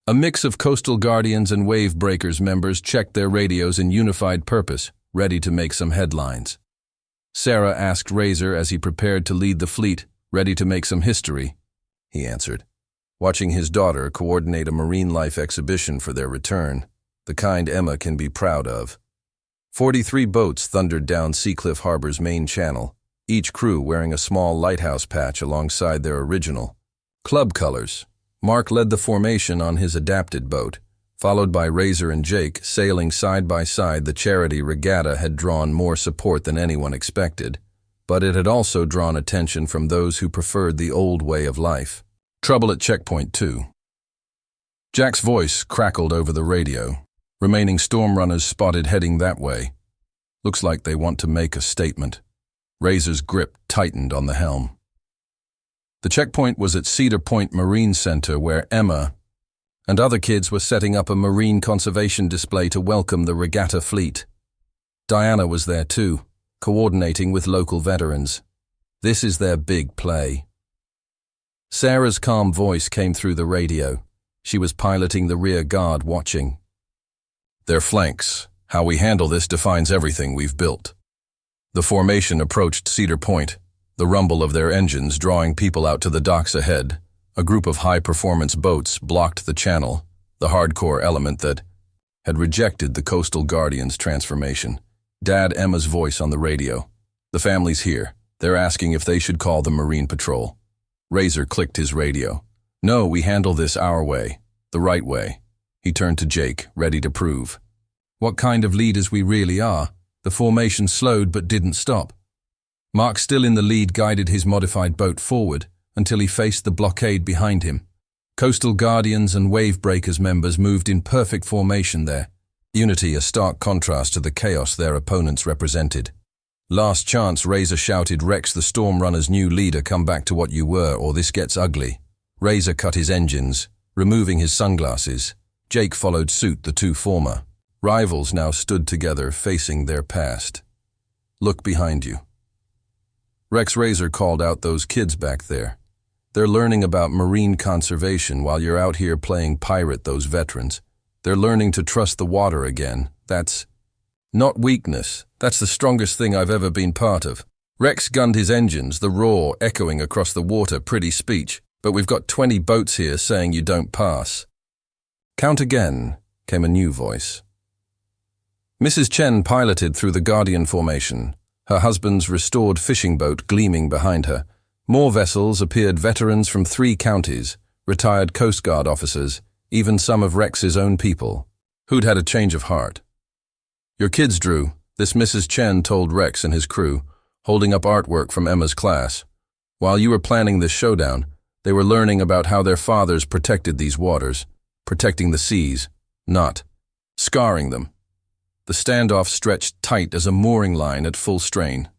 A mix of Coastal Guardians and Wave Breakers members checked their radios in unified purpose, ready to make some headlines. Sarah asked Razor as he prepared to lead the fleet, "Ready to make some history?" He answered, watching his daughter coordinate a marine life exhibition for their return, the kind Emma can be proud of. 43 boats thundered down Seacliff Harbor's main channel, each crew wearing a small lighthouse patch alongside their original club colors. Mark led the formation on his adapted boat, followed by Razor and Jake sailing side by side. The charity regatta had drawn more support than anyone expected, but it had also drawn attention from those who preferred the old way of life. "Trouble at checkpoint 2. Jack's voice crackled over the radio. Remaining storm runners spotted heading that way. "Looks like they want to make a statement." Razor's grip tightened on the helm. The checkpoint was at Cedar Point Marine Center, where Emma and other kids were setting up a marine conservation display to welcome the regatta fleet. Diana was there too, coordinating with local veterans. This is their big play. Sarah's calm voice came through the radio. She was piloting the rear guard, watching. "Their flanks. How we handle this defines everything we've built." The formation approached Cedar Point, the rumble of their engines drawing people out to the docks ahead. A group of high-performance boats blocked the channel, the hardcore element that had rejected the Coastal Guardians transformation. Dad Emma's voice on the radio. "The family's here. They're asking if they should call the Marine Patrol." Razor clicked his radio. "No, we handle this our way, the right way." He turned to Jake, ready to prove. "What kind of leaders we really are." The formation slowed but didn't stop. Mark, still in the lead, guided his modified boat forward until he faced the blockade behind him. Coastal Guardians and Wave Breakers members moved in perfect formation there. Unity, a stark contrast to the chaos their opponents represented. "Last chance," Razor shouted. "Rex, the Storm Runner's new leader, come back to what you were, or this gets ugly." Razor cut his engines, removing his sunglasses. Jake followed suit, the two former rivals now stood together, facing their past. Look behind you. Rex Razor called out those kids back there. They're learning about marine conservation while you're out here playing pirate, those veterans. They're learning to trust the water again. That's not weakness. That's the strongest thing I've ever been part of. Rex gunned his engines, the roar echoing across the water. Pretty speech, but we've got 20 boats here saying you don't pass. Count again, came a new voice. Mrs. Chen piloted through the Guardian formation, her husband's restored fishing boat gleaming behind her. More vessels appeared, veterans from 3 counties, retired Coast Guard officers, even some of Rex's own people, who'd had a change of heart. Your kids, Drew, this Mrs. Chen told Rex and his crew, holding up artwork from Emma's class. While you were planning this showdown, they were learning about how their fathers protected these waters, protecting the seas, not scarring them. The standoff stretched tight as a mooring line at full strain.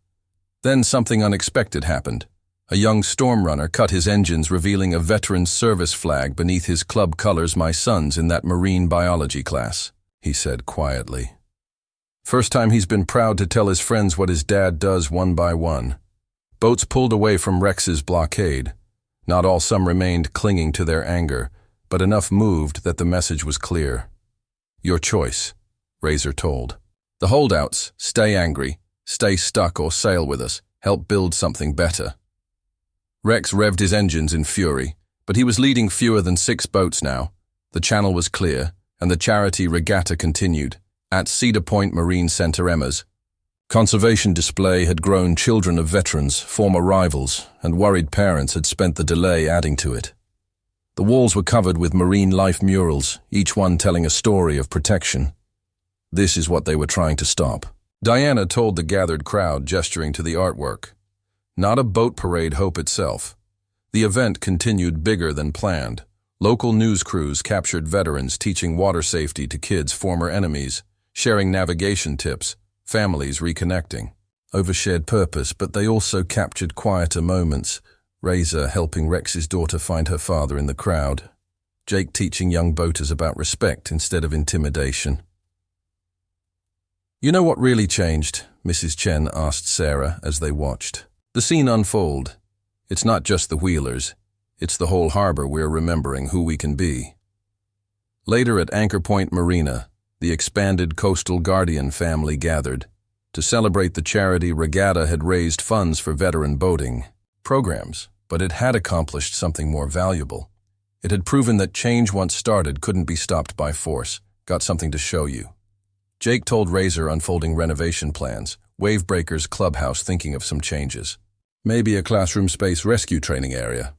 Then something unexpected happened. A young storm runner cut his engines, revealing a veteran's service flag beneath his club colors. My son's in that marine biology class, he said quietly. First time he's been proud to tell his friends what his dad does one by one. Boats pulled away from Rex's blockade. Not all, some remained clinging to their anger, but enough moved that the message was clear. Your choice, Razor told. The holdouts, stay angry, stay stuck, or sail with us, help build something better. Rex revved his engines in fury, but he was leading fewer than 6 boats now. The channel was clear, and the charity regatta continued. At Cedar Point Marine Center, Emma's conservation display had grown. Children of veterans, former rivals, and worried parents had spent the delay adding to it. The walls were covered with marine life murals, each one telling a story of protection. This is what they were trying to stop. Diana told the gathered crowd, gesturing to the artwork. Not a boat parade, hope itself. The event continued bigger than planned. Local news crews captured veterans teaching water safety to kids, former enemies, sharing navigation tips, families reconnecting. Over shared purpose, but they also captured quieter moments. Razor helping Rex's daughter find her father in the crowd. Jake teaching young boaters about respect instead of intimidation. You know what really changed? Mrs. Chen asked Sarah as they watched. The scene unfold. It's not just the wheelers. It's the whole harbor. We're remembering who we can be. Later at Anchor Point Marina, the expanded Coastal Guardian family gathered. To celebrate, the charity regatta had raised funds for veteran boating programs, but it had accomplished something more valuable. It had proven that change once started couldn't be stopped by force. Got something to show you. Jake told Razor, unfolding renovation plans. Wavebreaker's clubhouse, thinking of some changes. Maybe a classroom space, rescue training area.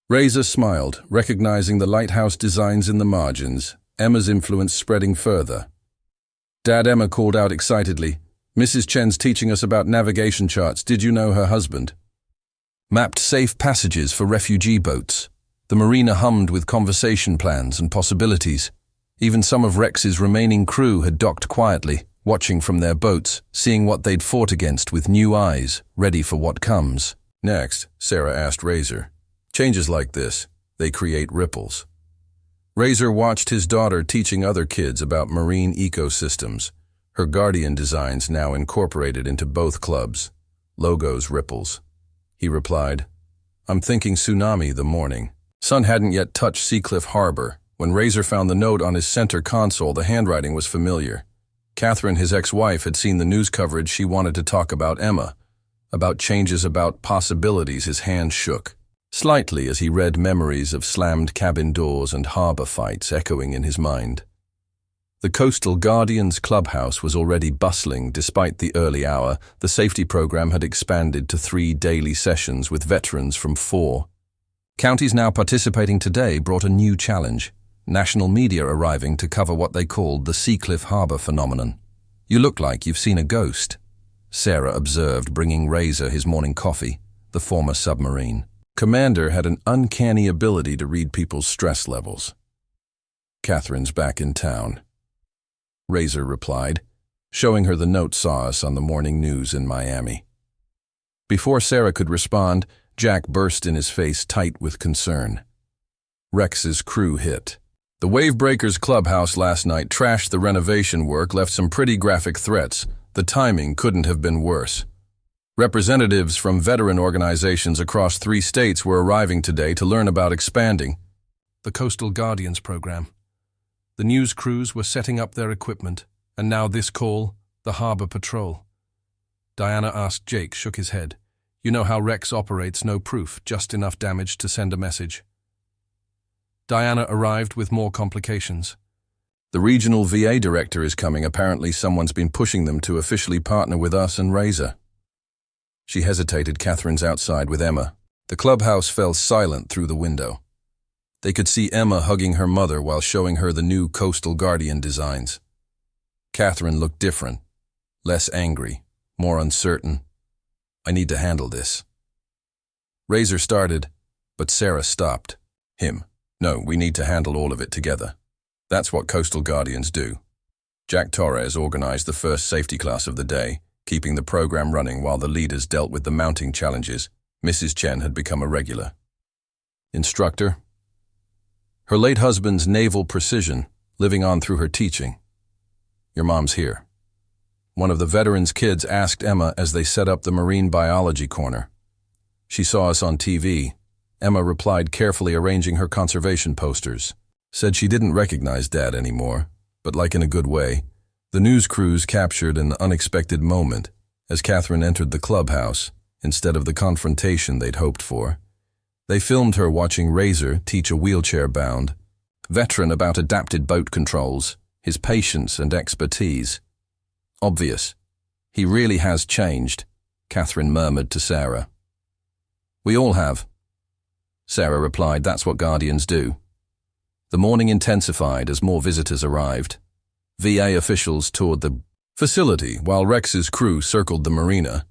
Razor smiled, recognizing the lighthouse designs in the margins, Emma's influence spreading further. Dad, Emma called out excitedly. Mrs. Chen's teaching us about navigation charts. Did you know her husband mapped safe passages for refugee boats? The marina hummed with conversation plans and possibilities. Even some of Rex's remaining crew had docked quietly, watching from their boats, seeing what they'd fought against with new eyes, ready for what comes. Next, Sarah asked Razor. Changes like this, they create ripples. Razor watched his daughter teaching other kids about marine ecosystems, her Guardian designs now incorporated into both clubs. Logos, ripples. He replied, I'm thinking tsunami the morning. Sun hadn't yet touched Seacliff Harbor. When Razor found the note on his center console, the handwriting was familiar. Catherine, his ex-wife, had seen the news coverage. She wanted to talk about Emma, about changes, about possibilities. His hand shook slightly as he read, memories of slammed cabin doors and harbor fights echoing in his mind. The Coastal Guardians clubhouse was already bustling. Despite the early hour, the safety program had expanded to 3 daily sessions with veterans from 4 counties now participating. Today brought a new challenge. National media arriving to cover what they called the Seacliff Harbor phenomenon. You look like you've seen a ghost, Sarah observed, bringing Razor his morning coffee, the former submarine commander had an uncanny ability to read people's stress levels. Catherine's back in town, Razor replied, showing her the note. Saw us on the morning news in Miami. Before Sarah could respond, Jack burst in, his face tight with concern. Rex's crew hit. The Wavebreakers clubhouse last night trashed the renovation work, left some pretty graphic threats. The timing couldn't have been worse. Representatives from veteran organizations across 3 states were arriving today to learn about expanding the Coastal Guardians program. The news crews were setting up their equipment, and now this call, the harbor patrol. Diana asked. Jake shook his head. You know how Rex operates, no proof, just enough damage to send a message. Diana arrived with more complications. The regional VA director is coming. Apparently someone's been pushing them to officially partner with us and Razor. She hesitated. Catherine's outside with Emma. The clubhouse fell silent through the window. They could see Emma hugging her mother while showing her the new Coastal Guardian designs. Catherine looked different, less angry, more uncertain. I need to handle this. Razor started, but Sarah stopped. Him. No, we need to handle all of it together. That's what Coastal Guardians do. Jack Torres organized the first safety class of the day, keeping the program running while the leaders dealt with the mounting challenges. Mrs. Chen had become a regular instructor. Her late husband's naval precision, living on through her teaching. Your mom's here. One of the veterans' kids asked Emma as they set up the marine biology corner. She saw us on TV. Emma replied, carefully arranging her conservation posters. Said she didn't recognize Dad anymore, but like in a good way. The news crews captured an unexpected moment as Catherine entered the clubhouse instead of the confrontation they'd hoped for. They filmed her watching Razor teach a wheelchair-bound veteran about adapted boat controls, his patience and expertise. Obvious. He really has changed, Catherine murmured to Sarah. We all have. Sarah replied, that's what Guardians do. The morning intensified as more visitors arrived. VA officials toured the facility while Rex's crew circled the marina,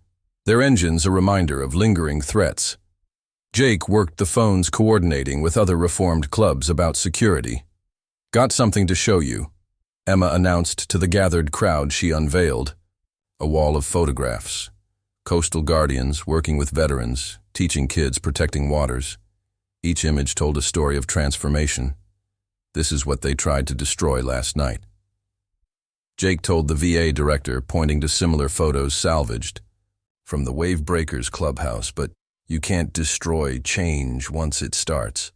their engines a reminder of lingering threats. Jake worked the phones coordinating with other reformed clubs about security. Got something to show you, Emma announced to the gathered crowd. She unveiled a wall of photographs. Coastal Guardians working with veterans, teaching kids, protecting waters. Each image told a story of transformation. This is what they tried to destroy last night. Jake told the VA director, pointing to similar photos salvaged from the Wave Breakers clubhouse, but you can't destroy change once it starts.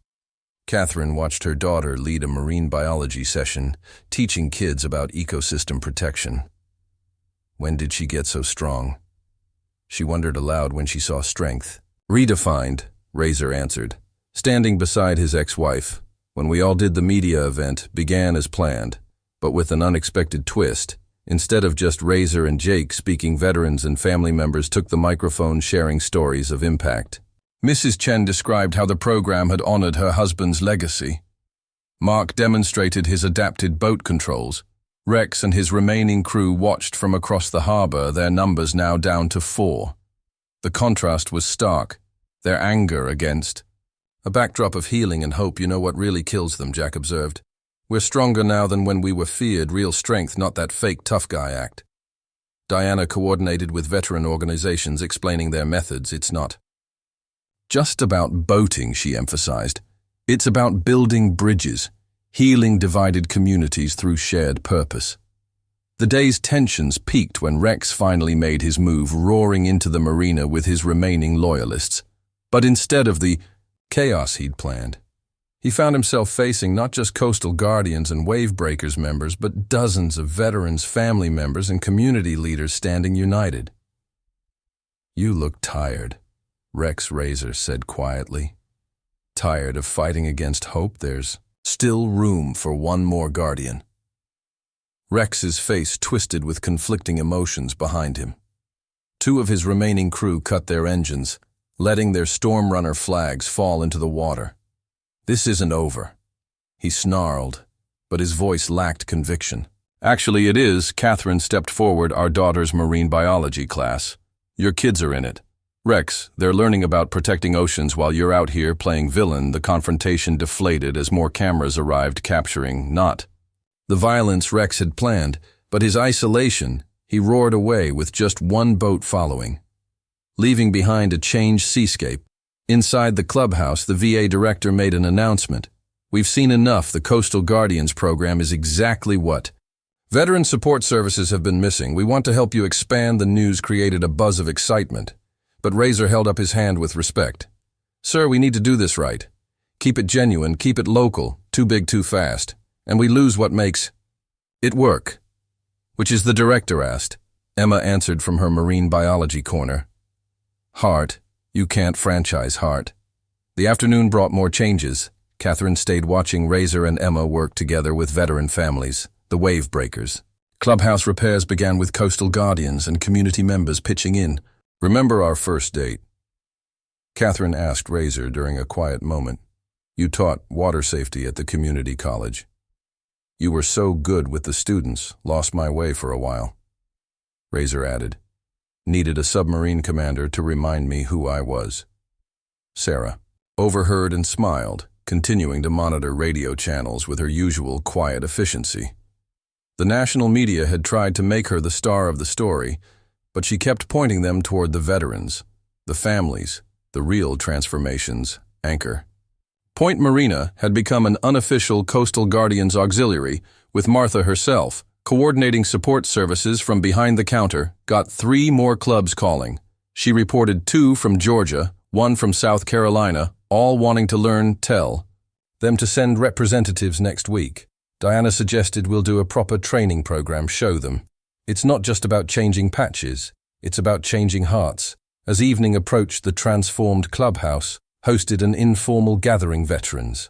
Catherine watched her daughter lead a marine biology session, teaching kids about ecosystem protection. When did she get so strong? She wondered aloud when she saw strength. Redefined, Razor answered, standing beside his ex-wife. When we all did the media event, began as planned, but with an unexpected twist. Instead of just Razor and Jake speaking, veterans and family members took the microphone, sharing stories of impact. Mrs. Chen described how the program had honored her husband's legacy. Mark demonstrated his adapted boat controls. Rex and his remaining crew watched from across the harbor, their numbers now down to 4. The contrast was stark, their anger against a backdrop of healing and hope. You know what really kills them, Jack observed. We're stronger now than when we were feared, real strength, not that fake tough guy act. Diana coordinated with veteran organizations explaining their methods. It's not just about boating, she emphasized. It's about building bridges, healing divided communities through shared purpose. The day's tensions peaked when Rex finally made his move, roaring into the marina with his remaining loyalists. But instead of the chaos he'd planned, he found himself facing not just Coastal Guardians and Wave Breakers members, but dozens of veterans, family members, and community leaders standing united. You look tired, Rex Razor said quietly. Tired of fighting against hope? There's still room for one more Guardian. Rex's face twisted with conflicting emotions behind him. 2 of his remaining crew cut their engines, letting their Stormrunner flags fall into the water. This isn't over, he snarled, but his voice lacked conviction. Actually, it is. Catherine stepped forward. Our daughter's marine biology class. Your kids are in it. Rex, they're learning about protecting oceans while you're out here playing villain. The confrontation deflated as more cameras arrived, capturing not the violence Rex had planned, but his isolation. He roared away with just 1 boat following, leaving behind a changed seascape. Inside the clubhouse, the VA director made an announcement. We've seen enough. The Coastal Guardians program is exactly what Veteran support services have been missing. We want to help you expand. The news created a buzz of excitement, but Razor held up his hand with respect. Sir, we need to do this right. Keep it genuine, keep it local, too big, too fast, and we lose what makes it work. Which is the director asked. Emma answered from her marine biology corner. Heart. You can't franchise Heart. The afternoon brought more changes. Catherine stayed watching Razor and Emma work together with veteran families, the wave breakers. Clubhouse repairs began with coastal guardians and community members pitching in. Remember our first date? Catherine asked Razor during a quiet moment. You taught water safety at the community college. You were so good with the students, lost my way for a while. Razor added. Needed a submarine commander to remind me who I was. Sarah overheard and smiled, continuing to monitor radio channels with her usual quiet efficiency. The national media had tried to make her the star of the story, but she kept pointing them toward the veterans, the families, the real transformations. Anchor Point Marina had become an unofficial Coastal Guardians auxiliary, with Martha herself, coordinating support services from behind the counter, got 3 more clubs calling. She reported 2 from Georgia, 1 from South Carolina, all wanting to learn tell them to send representatives next week. Diana suggested we'll do a proper training program, show them. It's not just about changing patches, it's about changing hearts. As evening approached, the transformed clubhouse hosted an informal gathering veterans.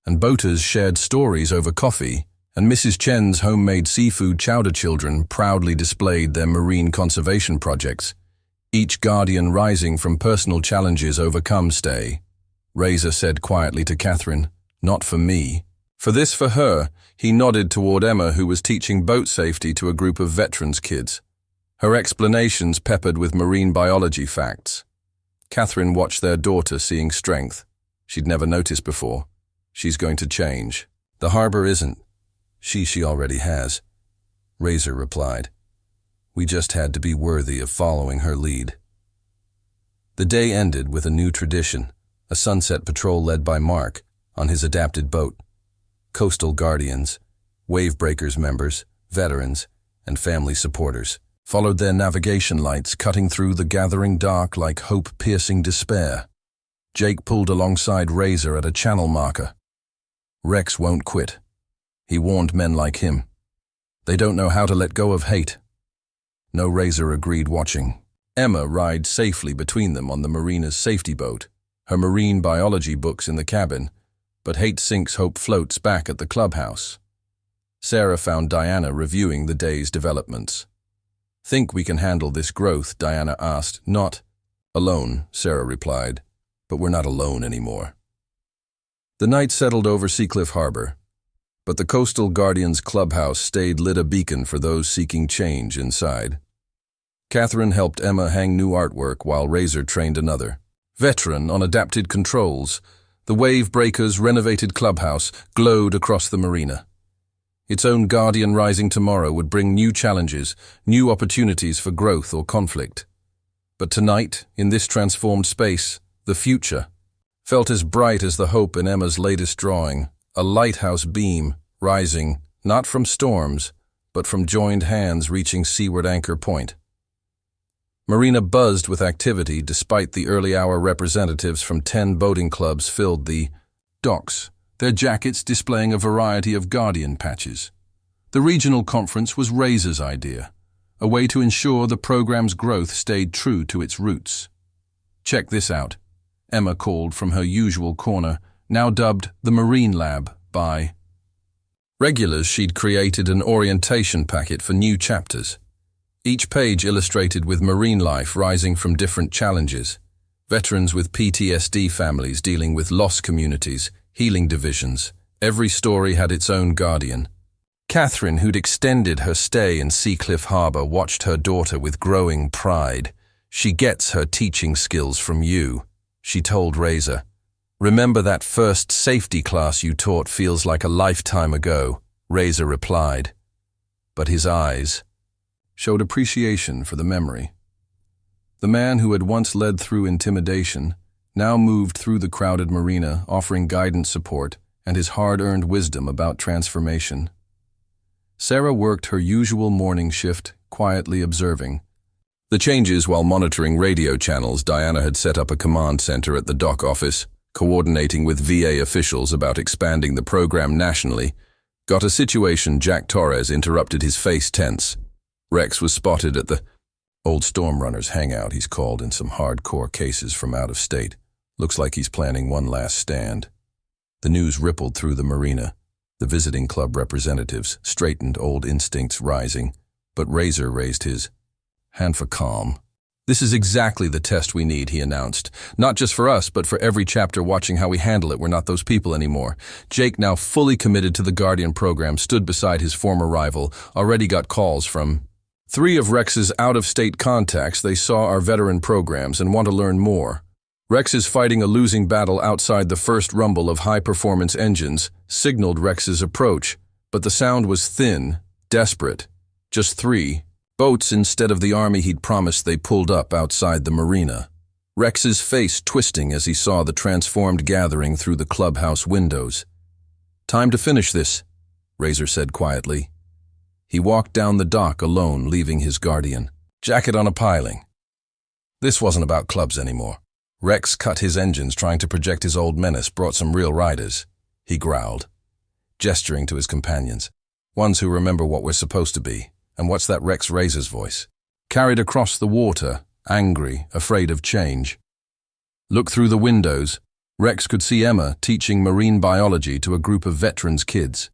And boaters shared stories over coffee, and Mrs. Chen's homemade seafood chowder children proudly displayed their marine conservation projects, each guardian rising from personal challenges overcome. Stay, Razor said quietly to Catherine, not for me. For her, he nodded toward Emma, who was teaching boat safety to a group of veterans kids, her explanations peppered with marine biology facts. Catherine watched their daughter, seeing strength she'd never noticed before. She's going to change. The harbor isn't. She already has, Razor replied. We just had to be worthy of following her lead. The day ended with a new tradition, a sunset patrol led by Mark on his adapted boat. Coastal Guardians, Wave Breakers members, veterans, and family supporters followed their navigation lights, cutting through the gathering dark like hope-piercing despair. Jake pulled alongside Razor at a channel marker. Rex won't quit. He warned men like him. They don't know how to let go of hate. No, Razor agreed, watching Emma ride safely between them on the Marina's safety boat, her marine biology books in the cabin, but hate sinks, hope floats back at the clubhouse. Sarah found Diana reviewing the day's developments. Think we can handle this growth? Diana asked. Not alone, Sarah replied, but we're not alone anymore. The night settled over Seacliff Harbor, but the Coastal Guardians clubhouse stayed lit, a beacon for those seeking change inside. Catherine helped Emma hang new artwork while Razor trained another veteran on adapted controls. The Wave Breakers' renovated clubhouse glowed across the marina. Its own guardian rising tomorrow would bring new challenges, new opportunities for growth or conflict. But tonight, in this transformed space, the future felt as bright as the hope in Emma's latest drawing, a lighthouse beam rising not from storms, but from joined hands reaching seaward Anchor Point. Marina buzzed with activity despite the early hour. Representatives from 10 boating clubs filled the docks, their jackets displaying a variety of guardian patches. The regional conference was Razor's idea, a way to ensure the program's growth stayed true to its roots. Check this out, Emma called from her usual corner, now dubbed the Marine Lab by regulars. She'd created an orientation packet for new chapters, each page illustrated with marine life rising from different challenges. Veterans with PTSD, families dealing with lost communities, healing divisions. Every story had its own guardian. Catherine, who'd extended her stay in Seacliff Harbor, watched her daughter with growing pride. She gets her teaching skills from you, she told Razor. Remember that first safety class you taught? Feels like a lifetime ago, Razor replied. But his eyes showed appreciation for the memory. The man who had once led through intimidation now moved through the crowded marina, offering guidance, support, and his hard-earned wisdom about transformation. Sarah worked her usual morning shift, quietly observing the changes. While monitoring radio channels, Diana had set up a command center at the dock office, coordinating with VA officials about expanding the program nationally. Got a situation. Jack Torres interrupted, his face tense. Rex was spotted at the old Storm Runners hangout. He's called in some hardcore cases from out of state. Looks like he's planning one last stand. The news rippled through the marina. The visiting club representatives straightened, old instincts rising, but Razor raised his hand for calm. This is exactly the test we need, he announced. Not just for us, but for every chapter watching how we handle it. We're not those people anymore. Jake, now fully committed to the Guardian program, stood beside his former rival. Already got calls from 3 of Rex's out-of-state contacts. They saw our veteran programs and want to learn more. Rex is fighting a losing battle outside. The first rumble of high-performance engines signaled Rex's approach, but the sound was thin, desperate. Just 3 boats instead of the army he'd promised. They pulled up outside the marina. Rex's face twisting as he saw the transformed gathering through the clubhouse windows. Time to finish this, Razor said quietly. He walked down the dock alone, leaving his Guardian jacket on a piling. This wasn't about clubs anymore. Rex cut his engines, trying to project his old menace, brought some real riders. He growled, gesturing to his companions. Ones who remember what we're supposed to be. And what's that? Rex Razor's voice. Carried across the water, angry, afraid of change. Look through the windows. Rex could see Emma teaching marine biology to a group of veterans' kids.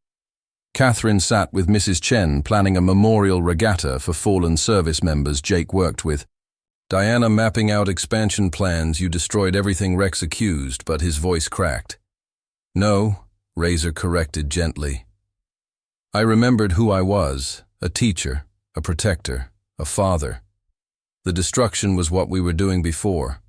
Catherine sat with Mrs. Chen planning a memorial regatta for fallen service members Jake worked with. Diana mapping out expansion plans. You destroyed everything, Rex accused, but his voice cracked. No, Razor corrected gently. I remembered who I was, a teacher, a protector, a father. The destruction was what we were doing before.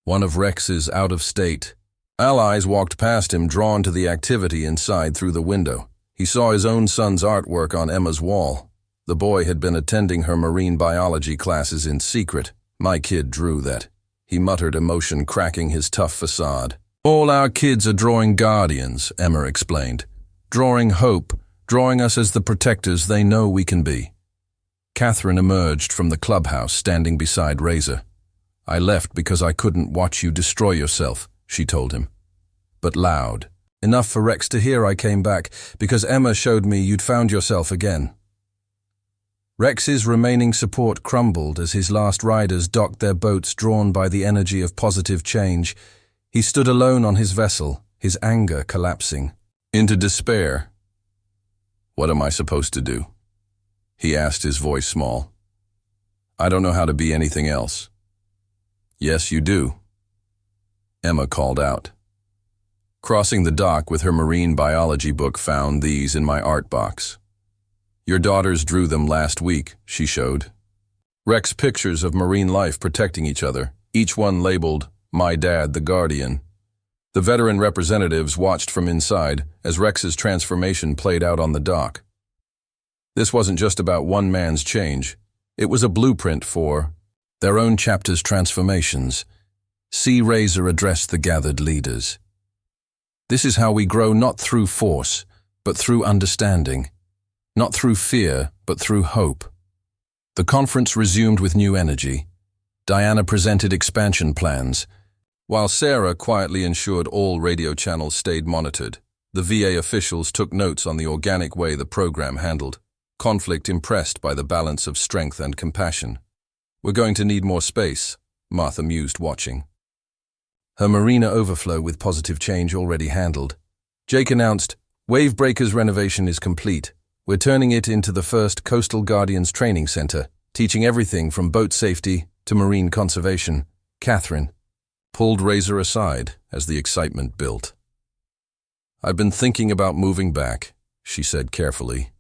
One of Rex's out-of-state allies walked past him, drawn to the activity inside through the window. He saw his own son's artwork on Emma's wall. The boy had been attending her marine biology classes in secret. My kid drew that, he muttered, emotion cracking his tough facade. All our kids are drawing guardians, Emma explained. Drawing hope, drawing us as the protectors they know we can be. Catherine emerged from the clubhouse, standing beside Razor. I left because I couldn't watch you destroy yourself, she told him. But loud. Enough for Rex to hear. I came back because Emma showed me you'd found yourself again. Rex's remaining support crumbled as his last riders docked their boats, drawn by the energy of positive change. He stood alone on his vessel, his anger collapsing into despair. What am I supposed to do? He asked, his voice small. I don't know how to be anything else. Yes, you do, Emma called out. Crossing the dock with her marine biology book, found these in my art box. Your daughters drew them last week, she showed. Rex pictures of marine life protecting each other, each one labeled, My Dad, the Guardian. The veteran representatives watched from inside as Rex's transformation played out on the dock. This wasn't just about one man's change. It was a blueprint for their own chapter's transformations. See, Razor addressed the gathered leaders. This is how we grow, not through force, but through understanding. Not through fear, but through hope. The conference resumed with new energy. Diana presented expansion plans, while Sarah quietly ensured all radio channels stayed monitored. The VA officials took notes on the organic way the program handled conflict, impressed by the balance of strength and compassion. We're going to need more space, Martha mused, watching. Her marina overflow with positive change already handled. Jake announced, Wave Breakers renovation is complete. We're turning it into the first Coastal Guardians training center, teaching everything from boat safety to marine conservation. Catherine pulled Razor aside as the excitement built. I've been thinking about moving back, she said carefully.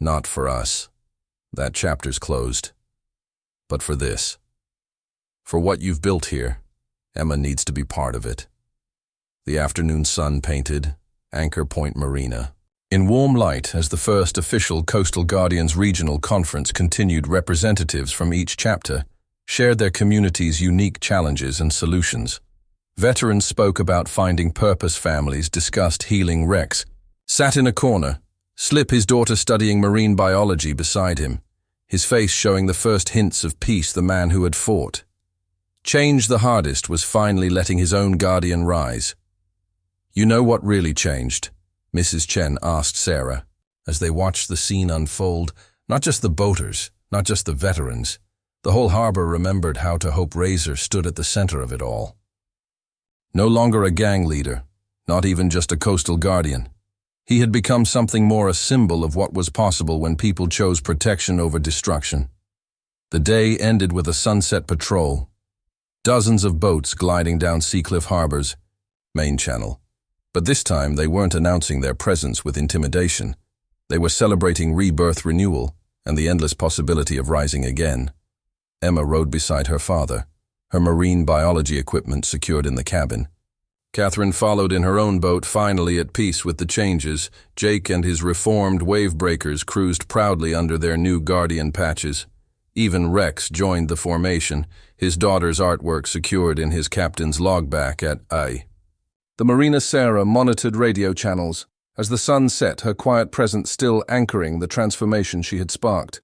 Not for us. That chapter's closed. But for this. For what you've built here, Emma needs to be part of it. The afternoon sun painted Anchor Point Marina in warm light as the first official Coastal Guardians regional conference continued. Representatives from each chapter shared their community's unique challenges and solutions. Veterans spoke about finding purpose, families discussed healing. Rex sat in a corner, Slip, his daughter studying marine biology, beside him, his face showing the first hints of peace, the man who had fought. Change, the hardest, was finally letting his own guardian rise. "You know what really changed?" Mrs. Chen asked Sarah, as they watched the scene unfold. Not just the boaters, not just the veterans. The whole harbor remembered how to hope Razor stood at the center of it all. No longer a gang leader, not even just a coastal guardian. He had become something more, a symbol of what was possible when people chose protection over destruction. The day ended with a sunset patrol. Dozens of boats gliding down Seacliff Harbor's main channel. But this time they weren't announcing their presence with intimidation. They were celebrating rebirth, renewal, and the endless possibility of rising again. Emma rode beside her father, her marine biology equipment secured in the cabin. Catherine followed in her own boat, finally at peace with the changes. Jake and his reformed wave breakers cruised proudly under their new guardian patches. Even Rex joined the formation, his daughter's artwork secured in his captain's logback at I. The Marina Sarah monitored radio channels. As the sun set, her quiet presence still anchoring the transformation she had sparked.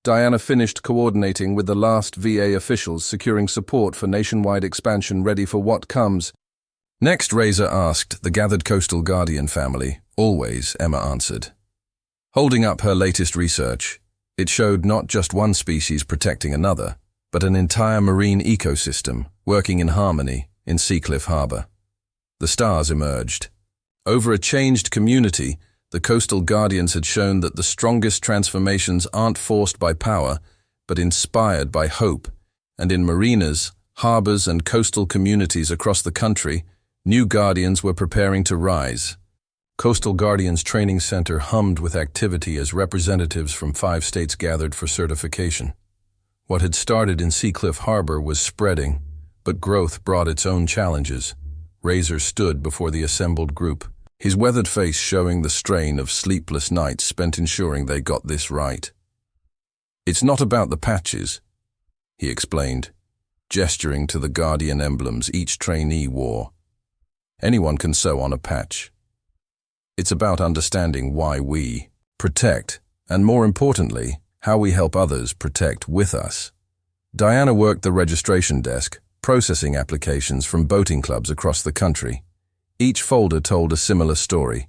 Diana finished coordinating with the last VA officials, securing support for nationwide expansion, ready for what comes. Next, Razor asked the gathered coastal guardian family. "Always," Emma answered. Holding up her latest research, it showed not just one species protecting another, but an entire marine ecosystem working in harmony in Seacliff Harbor. The stars emerged. Over a changed community, the coastal guardians had shown that the strongest transformations aren't forced by power, but inspired by hope. And in marinas, harbors, and coastal communities across the country, new guardians were preparing to rise. Coastal Guardians Training Center hummed with activity as representatives from 5 states gathered for certification. What had started in Seacliff Harbor was spreading, but growth brought its own challenges. Razor stood before the assembled group, his weathered face showing the strain of sleepless nights spent ensuring they got this right. "It's not about the patches," he explained, gesturing to the guardian emblems each trainee wore. "Anyone can sew on a patch. It's about understanding why we protect, and more importantly, how we help others protect with us." Diana worked the registration desk, processing applications from boating clubs across the country. Each folder told a similar story.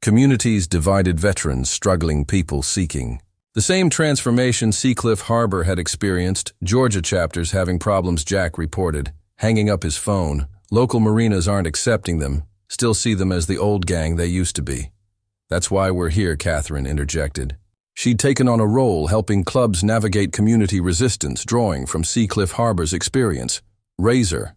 Communities, divided veterans, struggling people seeking the same transformation Seacliff Harbor had experienced. Georgia chapters having problems, Jack reported, hanging up his phone. Local marinas aren't accepting them, still see them as the old gang they used to be. "That's why we're here," Catherine interjected. She'd taken on a role helping clubs navigate community resistance, drawing from Seacliff Harbor's experience. "Razor,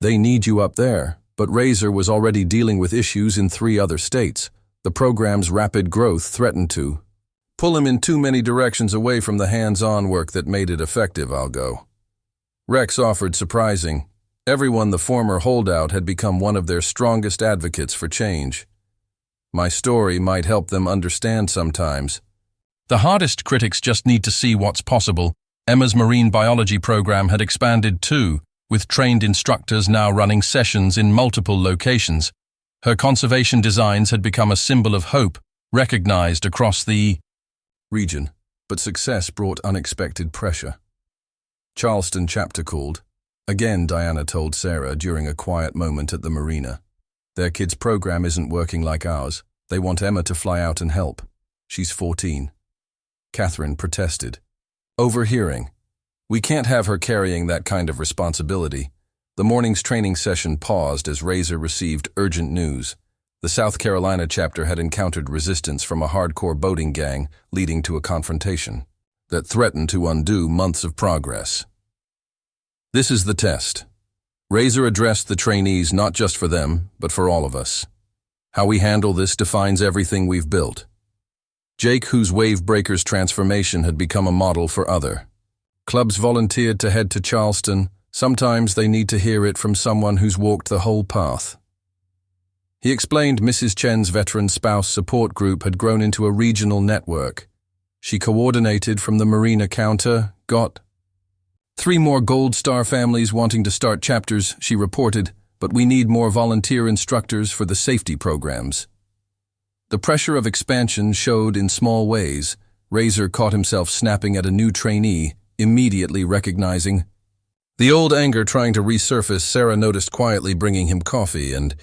they need you up there." But Razor was already dealing with issues in 3 other states. The program's rapid growth threatened to pull him in too many directions away from the hands-on work that made it effective. "I'll go." Rex offered, surprising. Everyone, the former holdout, had become one of their strongest advocates for change. "My story might help them understand sometimes." The hardest critics just need to see what's possible. Emma's marine biology program had expanded too, with trained instructors now running sessions in multiple locations. Her conservation designs had become a symbol of hope, recognized across the region. But success brought unexpected pressure. Charleston chapter called. Again, Diana told Sarah during a quiet moment at the marina. "Their kids' program isn't working like ours. They want Emma to fly out and help. She's 14. Catherine protested. Overhearing. "We can't have her carrying that kind of responsibility." The morning's training session paused as Razor received urgent news. The South Carolina chapter had encountered resistance from a hardcore boating gang, leading to a confrontation that threatened to undo months of progress. "This is the test." Razor addressed the trainees not just for them, but for all of us. "How we handle this defines everything we've built." Jake, whose wave breakers transformation had become a model for other clubs, volunteered to head to Charleston. Sometimes they need to hear it from someone who's walked the whole path. He explained Mrs. Chen's veteran spouse support group had grown into a regional network. She coordinated from the Marina counter, got 3 more Gold Star families wanting to start chapters, she reported, but we need more volunteer instructors for the safety programs. The pressure of expansion showed in small ways. Razor caught himself snapping at a new trainee, immediately recognizing. The old anger trying to resurface, Sarah noticed quietly, bringing him coffee and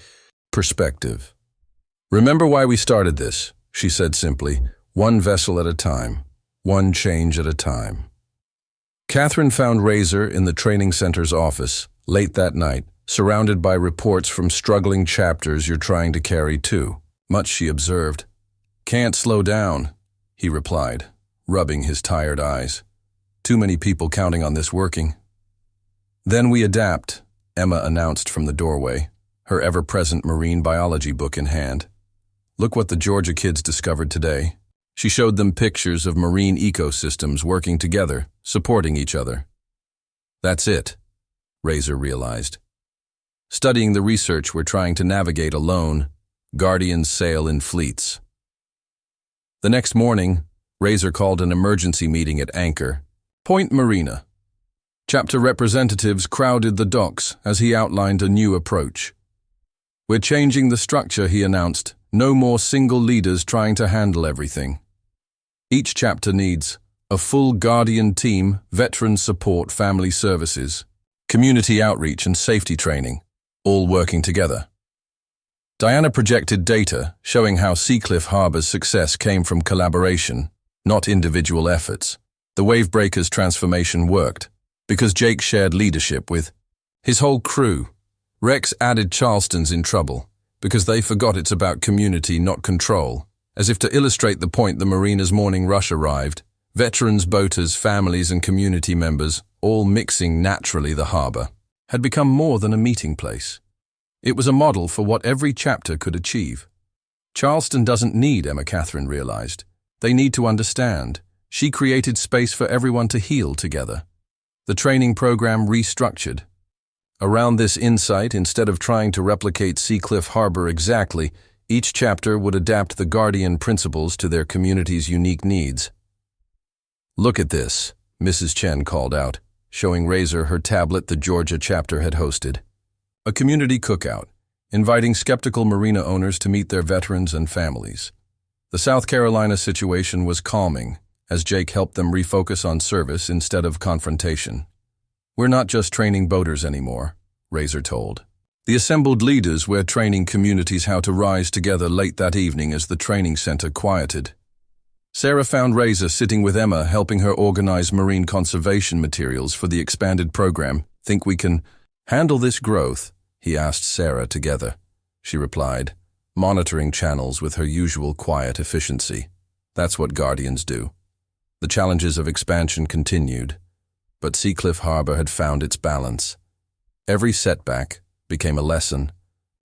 perspective. "Remember why we started this," she said simply. "One vessel at a time. One change at a time." Catherine found Razor in the training center's office, late that night, surrounded by reports from struggling chapters you're trying to carry too. Much she observed. "Can't slow down," he replied, rubbing his tired eyes. "Too many people counting on this working." "Then we adapt," Emma announced from the doorway, her ever-present marine biology book in hand. "Look what the Georgia kids discovered today." She showed them pictures of marine ecosystems working together, supporting each other. "That's it," Razor realized. "Studying the research we're trying to navigate alone, guardians sail in fleets." The next morning, Razor called an emergency meeting at Anchor Point Marina. Chapter representatives crowded the docks as he outlined a new approach. "We're changing the structure," he announced. "No more single leaders trying to handle everything. Each chapter needs a full guardian team, veteran support, family services, community outreach and safety training, all working together." Diana projected data showing how Seacliff Harbor's success came from collaboration, not individual efforts. The Wavebreakers transformation worked because Jake shared leadership with his whole crew. Rex added Charleston's in trouble because they forgot it's about community, not control. As if to illustrate the point, the Marina's morning rush arrived. Veterans, boaters, families and community members, all mixing naturally. The harbor had become more than a meeting place. It was a model for what every chapter could achieve. Charleston doesn't need Emma, Catherine realized. They need to understand. She created space for everyone to heal together. The training program restructured. Around this insight, instead of trying to replicate Seacliff Harbor exactly, each chapter would adapt the Guardian principles to their community's unique needs. "Look at this," Mrs. Chen called out, showing Razor her tablet the Georgia chapter had hosted. A community cookout, inviting skeptical marina owners to meet their veterans and families. The South Carolina situation was calming, as Jake helped them refocus on service instead of confrontation. "We're not just training boaters anymore," Razor told. The assembled leaders were training communities how to rise together late that evening as the training center quieted. Sarah found Razor sitting with Emma, helping her organize marine conservation materials for the expanded program. "Think we can handle this growth?" he asked Sarah together. She replied, monitoring channels with her usual quiet efficiency. That's what Guardians do. The challenges of expansion continued, but Seacliff Harbor had found its balance. Every setback became a lesson.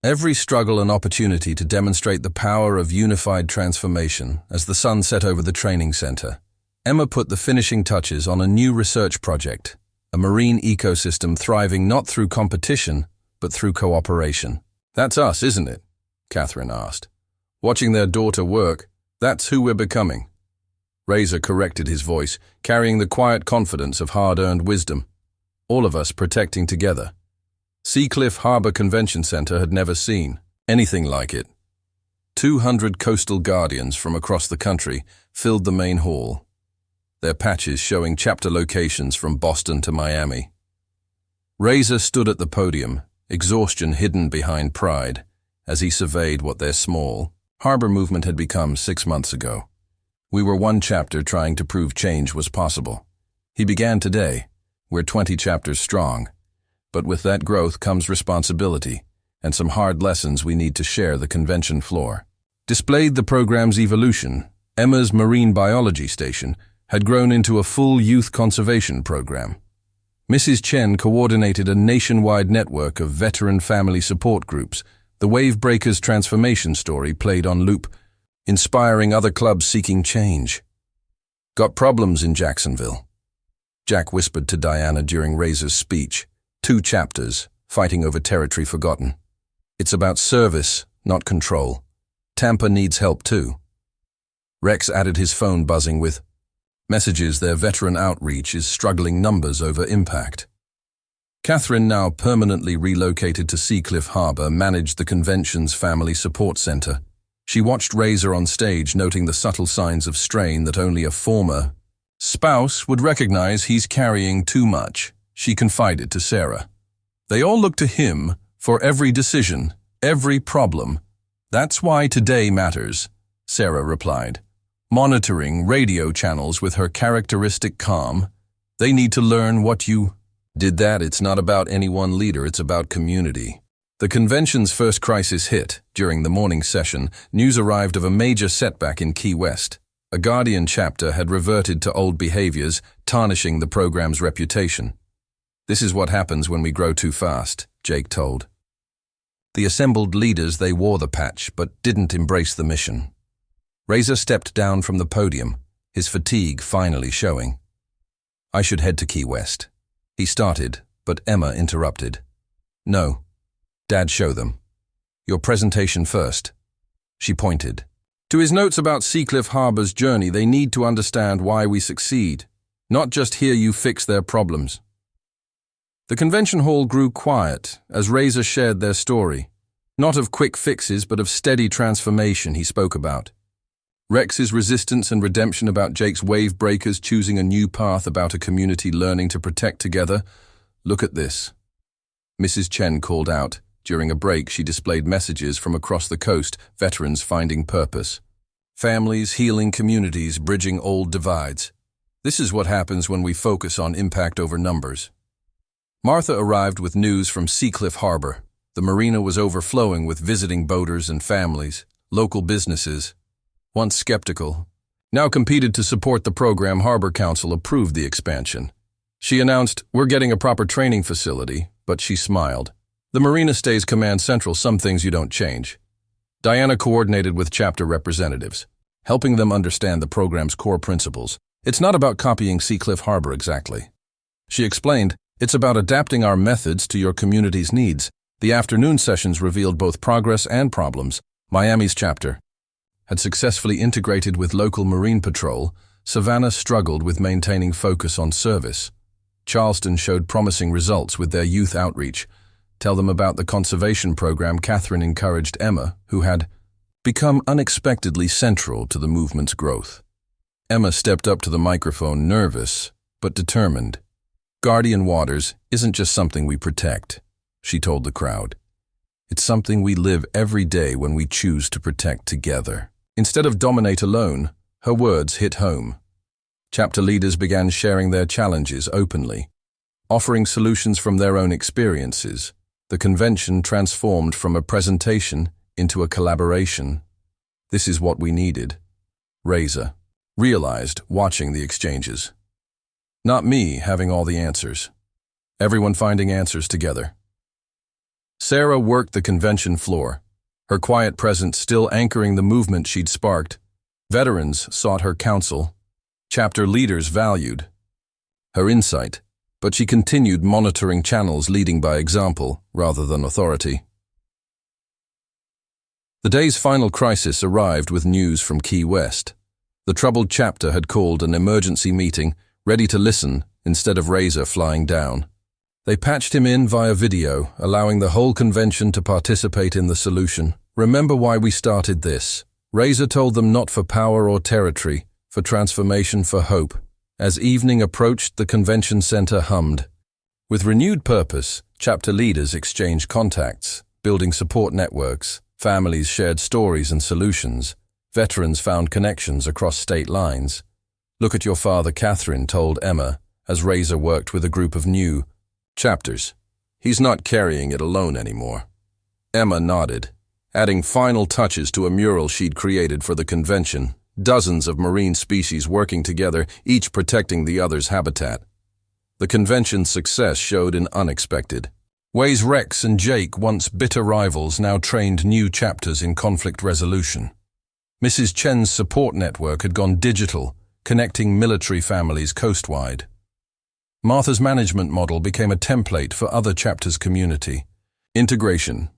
Every struggle an opportunity to demonstrate the power of unified transformation. As the sun set over the training center, Emma put the finishing touches on a new research project, a marine ecosystem thriving not through competition, but through cooperation. "That's us, isn't it?" Catherine asked. "Watching their daughter work, that's who we're becoming." Razor corrected his voice, carrying the quiet confidence of hard-earned wisdom. "All of us protecting together." Seacliff Harbor Convention Center had never seen anything like it. 200 coastal guardians from across the country filled the main hall, their patches showing chapter locations from Boston to Miami. Razor stood at the podium, exhaustion hidden behind pride, as he surveyed what their small harbor movement had become 6 months ago. "We were one chapter trying to prove change was possible. He began today. We're 20 chapters strong. But with that growth comes responsibility, and some hard lessons we need to share the convention floor." Displayed the program's evolution. Emma's marine biology station had grown into a full youth conservation program. Mrs. Chen coordinated a nationwide network of veteran family support groups. The Wavebreakers transformation story played on loop, inspiring other clubs seeking change. "Got problems in Jacksonville," Jack whispered to Diana during Razor's speech. 2 chapters, fighting over territory forgotten. "It's about service, not control. Tampa needs help too." Rex added his phone buzzing with messages. Their veteran outreach is struggling numbers over impact. Catherine, now permanently relocated to Seacliff Harbor, managed the convention's family support center. She watched Razor on stage, noting the subtle signs of strain that only a former spouse would recognize. He's carrying too much, she confided to Sarah. They all look to him for every decision, every problem. That's why today matters, Sarah replied, monitoring radio channels with her characteristic calm. They need to learn what you did. That it's not about any one leader, it's about community. The convention's first crisis hit. During the morning session, news arrived of a major setback in Key West. A Guardian chapter had reverted to old behaviors, tarnishing the program's reputation. This is what happens when we grow too fast, Jake told. The assembled leaders, they wore the patch, but didn't embrace the mission. Razor stepped down from the podium, his fatigue finally showing. I should head to Key West. He started, but Emma interrupted. No. Dad, show them. Your presentation first. She pointed. To his notes about Seacliff Harbor's journey, they need to understand why we succeed, not just hear you fix their problems. The convention hall grew quiet as Razor shared their story. Not of quick fixes, but of steady transformation he spoke about. Rex's resistance and redemption, about Jake's wave breakers choosing a new path, about a community learning to protect together. Look at this. Mrs. Chen called out. During a break, she displayed messages from across the coast, veterans finding purpose. Families healing communities, bridging old divides. This is what happens when we focus on impact over numbers. Martha arrived with news from Seacliff Harbor. The marina was overflowing with visiting boaters and families. Local businesses, once skeptical, now competed to support the program. Harbor Council approved the expansion. She announced, "We're getting a proper training facility," but she smiled. The marina stays command central, some things you don't change. Diana coordinated with chapter representatives, helping them understand the program's core principles. It's not about copying Seacliff Harbor exactly. She explained, it's about adapting our methods to your community's needs. The afternoon sessions revealed both progress and problems. Miami's chapter had successfully integrated with local Marine Patrol. Savannah struggled with maintaining focus on service. Charleston showed promising results with their youth outreach. Tell them about the conservation program. Catherine encouraged Emma, who had become unexpectedly central to the movement's growth. Emma stepped up to the microphone, nervous but determined. Guardian Waters isn't just something we protect, she told the crowd. It's something we live every day when we choose to protect together. Instead of dominate alone, her words hit home. Chapter leaders began sharing their challenges openly, offering solutions from their own experiences. The convention transformed from a presentation into a collaboration. This is what we needed, Razor realized watching the exchanges. Not me having all the answers. Everyone finding answers together. Sarah worked the convention floor, her quiet presence still anchoring the movement she'd sparked. Veterans sought her counsel. Chapter leaders valued her insight, but she continued monitoring channels, leading by example rather than authority. The day's final crisis arrived with news from Key West. The troubled chapter had called an emergency meeting, ready to listen instead of Razor flying down. They patched him in via video, allowing the whole convention to participate in the solution. Remember why we started this. Razor told them, not for power or territory, for transformation, for hope. As evening approached, the convention center hummed. With renewed purpose, chapter leaders exchanged contacts, building support networks. Families shared stories and solutions. Veterans found connections across state lines. Look at your father, Catherine told Emma, as Razor worked with a group of new chapters. He's not carrying it alone anymore. Emma nodded, adding final touches to a mural she'd created for the convention. Dozens of marine species working together, each protecting the other's habitat. The convention's success showed in unexpected ways. Rex and Jake, once bitter rivals, now trained new chapters in conflict resolution. Mrs. Chen's support network had gone digital, connecting military families coastwide. Martha's management model became a template for other chapters' community. Integration.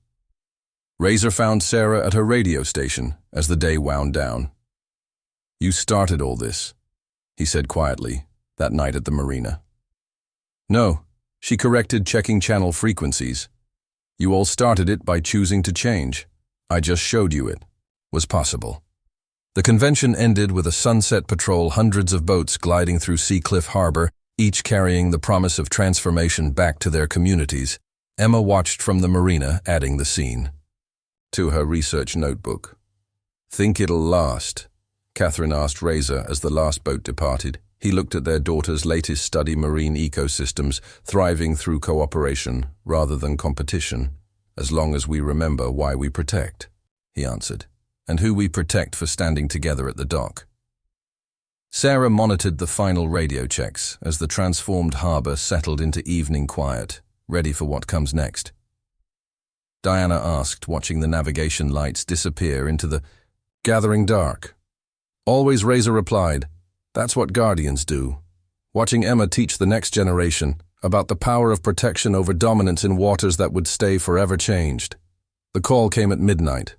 Razor found Sarah at her radio station as the day wound down. You started all this, he said quietly, that night at the marina. No, she corrected, checking channel frequencies. You all started it by choosing to change. I just showed you it. was possible. The convention ended with a sunset patrol, hundreds of boats gliding through Seacliff Harbor, each carrying the promise of transformation back to their communities. Emma watched from the marina, adding the scene to her research notebook. "Think it'll last?" Catherine asked Razor as the last boat departed. He looked at their daughter's latest study, marine ecosystems, thriving through cooperation rather than competition. "As long as we remember why we protect," he answered, "and who we protect for standing together at the dock." Sarah monitored the final radio checks as the transformed harbor settled into evening quiet, ready for what comes next. Diana asked, watching the navigation lights disappear into the gathering dark. "Always," Razor replied. "That's what Guardians do." Watching Emma teach the next generation about the power of protection over dominance in waters that would stay forever changed. The call came at midnight.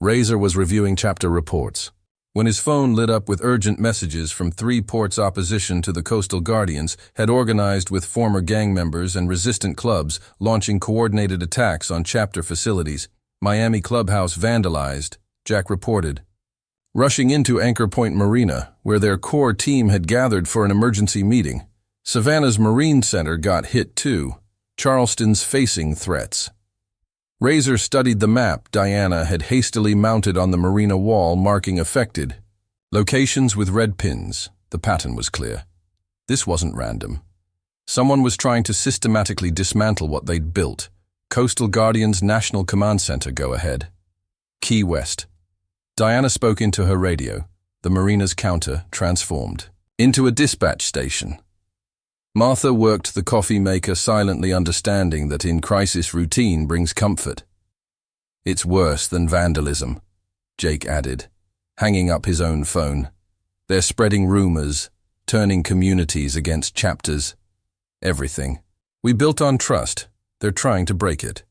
Razor was reviewing chapter reports when his phone lit up with urgent messages from 3 ports. Opposition to the Coastal Guardians had organized with former gang members and resistant clubs, launching coordinated attacks on chapter facilities. Miami clubhouse vandalized, Jack reported. Rushing into Anchor Point Marina, where their core team had gathered for an emergency meeting. Savannah's Marine Center got hit too. Charleston's facing threats. Razor studied the map Diana had hastily mounted on the marina wall, marking affected locations with red pins. The pattern was clear. This wasn't random. Someone was trying to systematically dismantle what they'd built. Coastal Guardians National Command Center, go ahead. Key West. Diana spoke into her radio. The marina's counter transformed into a dispatch station. Martha worked the coffee maker, silently understanding that in crisis routine brings comfort. "It's worse than vandalism," Jake added, hanging up his own phone. "They're spreading rumors, turning communities against chapters. Everything we built on trust, they're trying to break it."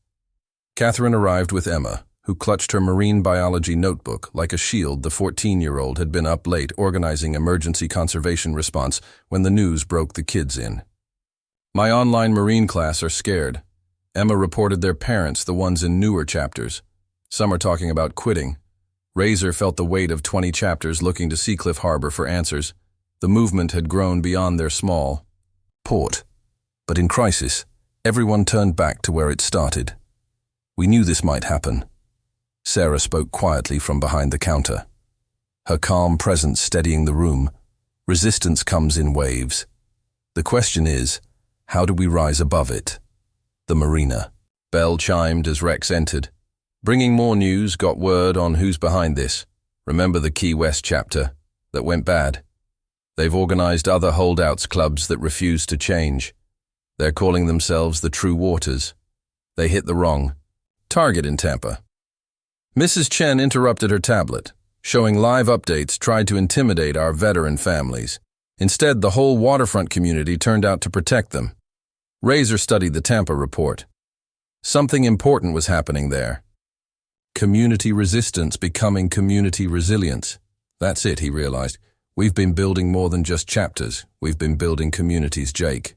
Catherine arrived with Emma, who clutched her marine biology notebook like a shield. The 14-year-old had been up late organizing emergency conservation response when the news broke the kids in. "My online marine class are scared," Emma reported their parents, the ones in newer chapters. "Some are talking about quitting." Razor felt the weight of 20 chapters looking to Seacliff Harbor for answers. The movement had grown beyond their small port. But in crisis, everyone turned back to where it started. "We knew this might happen." Sarah spoke quietly from behind the counter, her calm presence steadying the room. "Resistance comes in waves. The question is, how do we rise above it?" The marina. Bell chimed as Rex entered. "Bringing more news, got word on who's behind this. Remember the Key West chapter that went bad? They've organized other holdouts clubs that refuse to change. They're calling themselves the True Waters. They hit the wrong target in Tampa." Mrs. Chen interrupted her tablet, showing live updates tried to intimidate our veteran families. Instead, the whole waterfront community turned out to protect them. Razor studied the Tampa report. Something important was happening there. Community resistance becoming community resilience. That's it, he realized. We've been building more than just chapters. We've been building communities, Jake.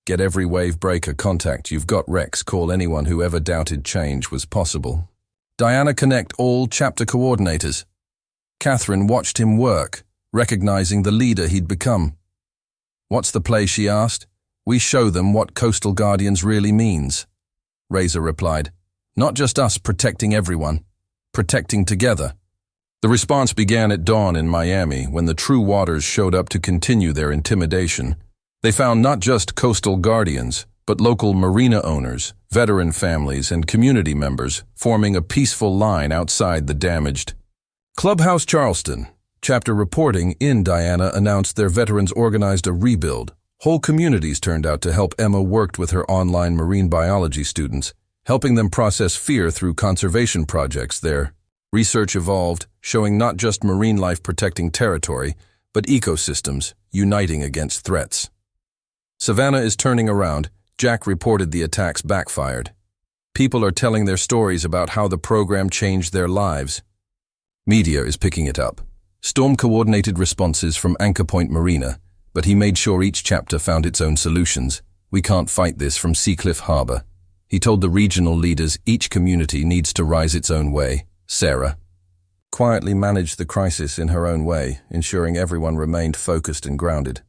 Get every wave breaker contact you've got. Rex, call anyone who ever doubted change was possible. Diana, connect all chapter coordinators. Catherine watched him work, recognizing the leader he'd become. "What's the play?" she asked. "We show them what Coastal Guardians really means." Razor replied, "Not just us protecting everyone, protecting together." The response began at dawn in Miami when the True Waters showed up to continue their intimidation. They found not just Coastal Guardians, but local marina owners, veteran families, and community members forming a peaceful line outside the damaged Clubhouse. Charleston. Chapter reporting in Diana announced their veterans organized a rebuild. Whole communities turned out to help. Emma worked with her online marine biology students, helping them process fear through conservation projects. Their research evolved, showing not just marine life protecting territory, but ecosystems uniting against threats. Savannah is turning around. Jack reported the attacks backfired. People are telling their stories about how the program changed their lives. Media is picking it up. Storm coordinated responses from Anchor Point Marina, but he made sure each chapter found its own solutions. "We can't fight this from Seacliff Harbor." He told the regional leaders each community needs to rise its own way. Sarah, quietly managed the crisis in her own way, ensuring everyone remained focused and grounded.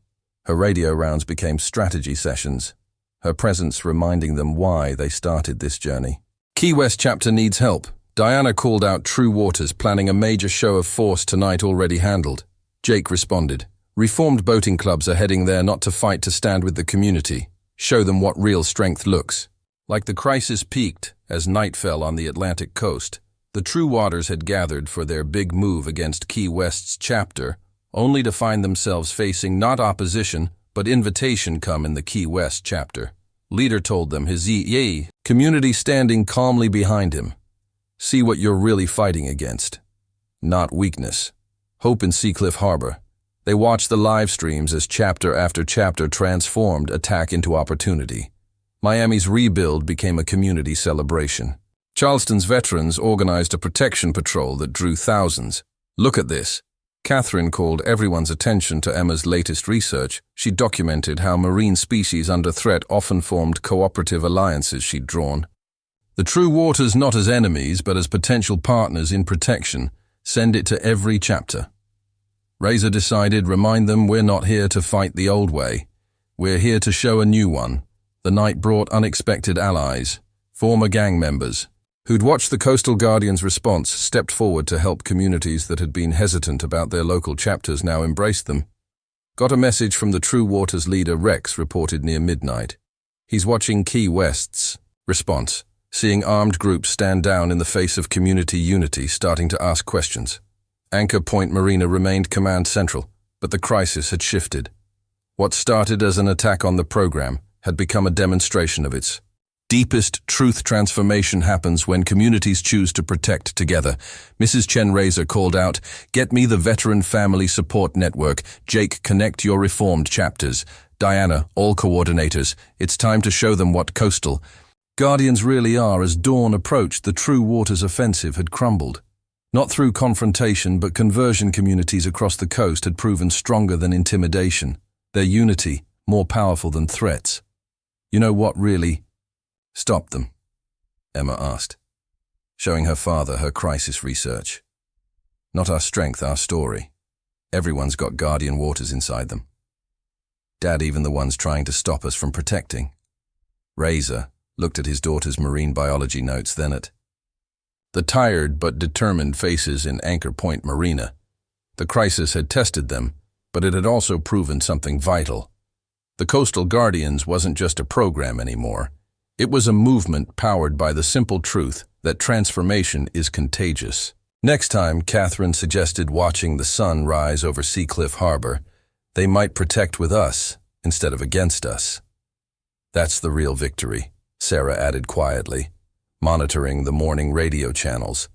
Her radio rounds became strategy sessions, her presence reminding them why they started this journey. Key West chapter needs help. Diana called out True Waters, planning a major show of force tonight already handled. Jake responded. Reformed boating clubs are heading there not to fight, to stand with the community. Show them what real strength looks like. The crisis peaked as night fell on the Atlantic coast. The True Waters had gathered for their big move against Key West's chapter, only to find themselves facing not opposition, but invitation come in the Key West chapter. Leader told them, his community standing calmly behind him. See what you're really fighting against. Not weakness. Hope in Seacliff Harbor. They watched the live streams as chapter after chapter transformed attack into opportunity. Miami's rebuild became a community celebration. Charleston's veterans organized a protection patrol that drew thousands. Look at this. Catherine called everyone's attention to Emma's latest research. She documented how marine species under threat often formed cooperative alliances she'd drawn. The True Waters, not as enemies but as potential partners in protection, send it to every chapter. Razor decided, remind them we're not here to fight the old way. We're here to show a new one. The night brought unexpected allies, former gang members, who'd watched the Coastal Guardians' response, stepped forward to help. Communities that had been hesitant about their local chapters now embraced them. Got a message from the True Waters leader. Rex reported near midnight. He's watching Key West's response, seeing armed groups stand down in the face of community unity, starting to ask questions. Anchor Point Marina remained command central, but the crisis had shifted. What started as an attack on the program had become a demonstration of its deepest truth. Transformation happens when communities choose to protect together. Mrs. Chen Razor called out, get me the Veteran Family Support Network. Jake, connect your reformed chapters. Diana, all coordinators. It's time to show them what Coastal Guardians really are. As dawn approached, the True Waters offensive had crumbled. Not through confrontation, but conversion. Communities across the coast had proven stronger than intimidation. Their unity, more powerful than threats. You know what really stopped them? Emma asked, showing her father her crisis research. Not our strength, our story. Everyone's got guardian waters inside them. Dad, even the ones trying to stop us from protecting. Razor looked at his daughter's marine biology notes, then at the tired but determined faces in Anchor Point Marina. The crisis had tested them, but it had also proven something vital. The Coastal Guardians wasn't just a program anymore. It was a movement powered by the simple truth that transformation is contagious. Next time, Catherine suggested, watching the sun rise over Seacliff Harbor, they might protect with us instead of against us. That's the real victory, Sarah added quietly, monitoring the morning radio channels.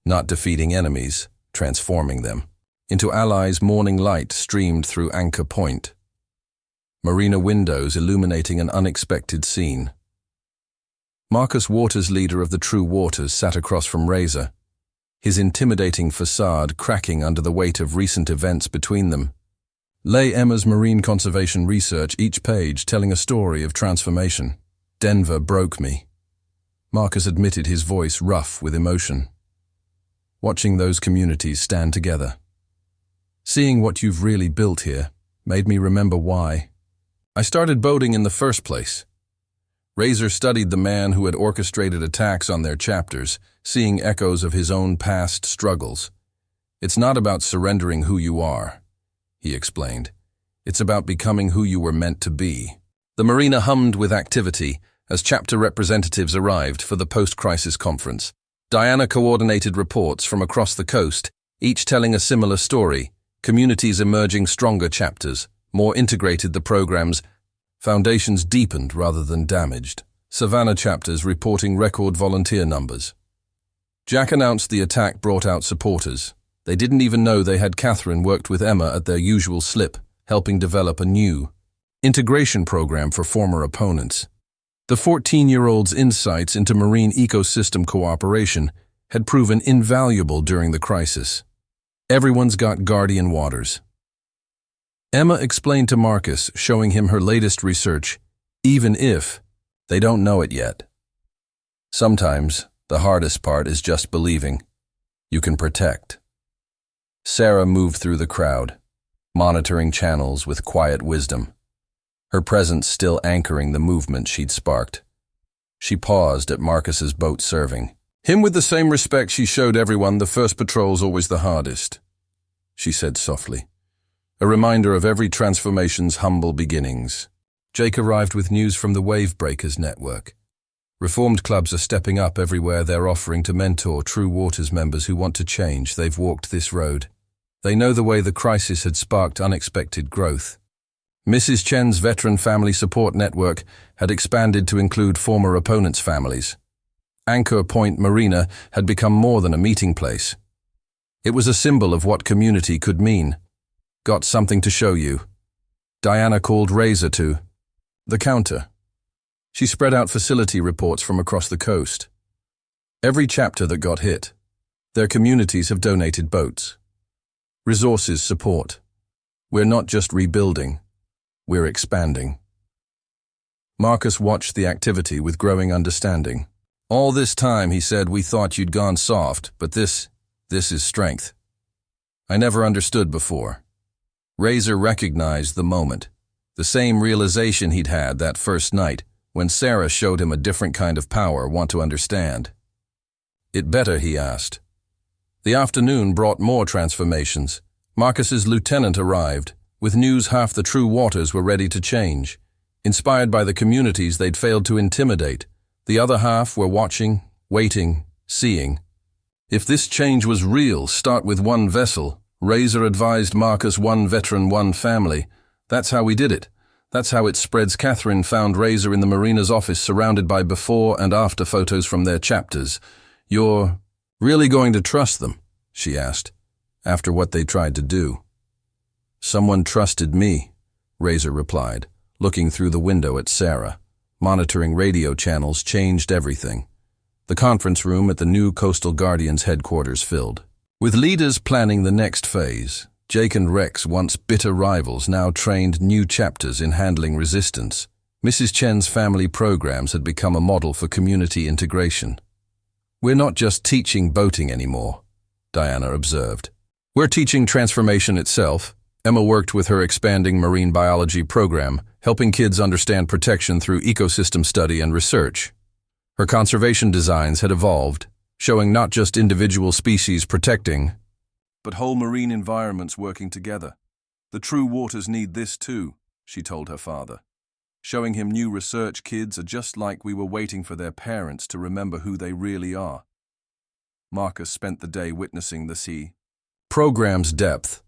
Not defeating enemies, transforming them into allies. Morning light streamed through Anchor Point Marina windows, illuminating an unexpected scene. Marcus Waters, leader of the True Waters, sat across from Razor, his intimidating facade cracking under the weight of recent events between them. Lay Emma's marine conservation research, each page telling a story of transformation. Denver broke me. Marcus admitted, his voice rough with emotion. Watching those communities stand together, seeing what you've really built here, made me remember why I started boating in the first place. Razor studied the man who had orchestrated attacks on their chapters, seeing echoes of his own past struggles. It's not about surrendering who you are, he explained. It's about becoming who you were meant to be. The marina hummed with activity as chapter representatives arrived for the post-crisis conference. Diana coordinated reports from across the coast, each telling a similar story. Communities emerging stronger, chapters more integrated, the program's foundations deepened rather than damaged. Savannah chapters reporting record volunteer numbers. Jack announced the attack brought out supporters. They didn't even know they had. Catherine worked with Emma at their usual slip, helping develop a new integration program for former opponents. The 14-year-old's insights into marine ecosystem cooperation had proven invaluable during the crisis. Everyone's got guardian waters. Emma explained to Marcus, showing him her latest research, even if they don't know it yet. Sometimes the hardest part is just believing you can protect. Sarah moved through the crowd, monitoring channels with quiet wisdom, her presence still anchoring the movement she'd sparked. She paused at Marcus's boat serving. "Him with the same respect she showed everyone, the first patrol's always the hardest," she said softly, a reminder of every transformation's humble beginnings. Jake arrived with news from the Wave Breakers network. Reformed clubs are stepping up everywhere. They're offering to mentor True Waters members who want to change. They've walked this road. They know the way the crisis had sparked unexpected growth. Mrs. Chen's Veteran Family Support Network had expanded to include former opponents' families. Anchor Point Marina had become more than a meeting place. It was a symbol of what community could mean. "Got something to show you." Diana called Razor to the counter. She spread out facility reports from across the coast. Every chapter that got hit. Their communities have donated boats. Resources support. We're not just rebuilding, we're expanding. Marcus watched the activity with growing understanding. "All this time," he said, "we thought you'd gone soft, but this is strength. I never understood before." Razor recognized the moment, the same realization he'd had that first night when Sarah showed him a different kind of power. "Want to understand?" "It better," he asked. The afternoon brought more transformations. Marcus's lieutenant arrived, with news half the True Waters were ready to change. Inspired by the communities they'd failed to intimidate, the other half were watching, waiting, seeing. If this change was real, start with one vessel. Razor advised Marcus, one veteran, one family. That's how we did it. That's how it spreads. Catherine found Razor in the Marina's office surrounded by before and after photos from their chapters. "You're really going to trust them?" she asked, after what they tried to do. "Someone trusted me," Razor replied, looking through the window at Sarah. Monitoring radio channels changed everything. The conference room at the new Coastal Guardians headquarters filled. With leaders planning the next phase, Jake and Rex, once bitter rivals, now trained new chapters in handling resistance. Mrs. Chen's family programs had become a model for community integration. "We're not just teaching boating anymore," Diana observed. "We're teaching transformation itself." Emma worked with her expanding marine biology program, helping kids understand protection through ecosystem study and research. Her conservation designs had evolved, showing not just individual species protecting, but whole marine environments working together. "The True Waters need this too," she told her father, showing him new research. "Kids are just like we were, waiting for their parents to remember who they really are." Marcus spent the day witnessing the program's depth.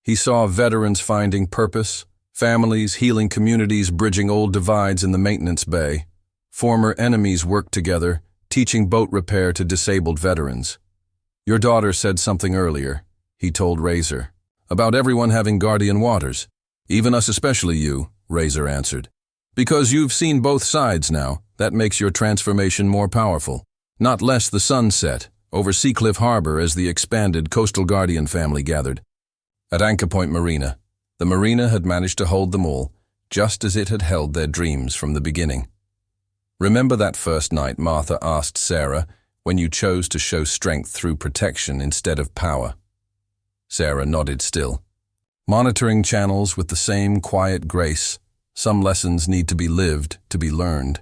He saw veterans finding purpose, families healing communities, bridging old divides in the maintenance bay. Former enemies worked together, teaching boat repair to disabled veterans. "Your daughter said something earlier," he told Razor, "about everyone having guardian waters. Even us, especially you," Razor answered. "Because you've seen both sides now, that makes your transformation more powerful." Not less. The sun set over Seacliff Harbor as the expanded Coastal Guardian family gathered. At Anchor Point Marina, the marina had managed to hold them all, just as it had held their dreams from the beginning. "Remember that first night," Martha asked Sarah, "when you chose to show strength through protection instead of power?" Sarah nodded still. Monitoring channels with the same quiet grace, some lessons need to be lived to be learned.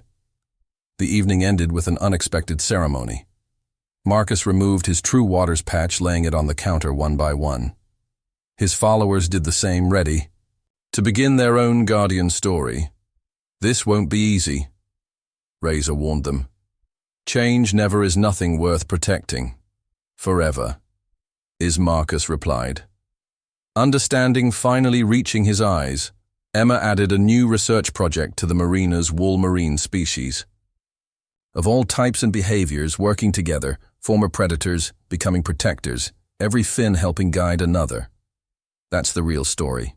The evening ended with an unexpected ceremony. Marcus removed his True Waters patch, laying it on the counter one by one. His followers did the same, ready to begin their own guardian story. "This won't be easy," Razor warned them. "Change never is nothing worth protecting. Forever," is Marcus replied. Understanding finally reaching his eyes, Emma added a new research project to the marina's wall marine species. Of all types and behaviors working together, former predators becoming protectors, every fin helping guide another. That's the real story.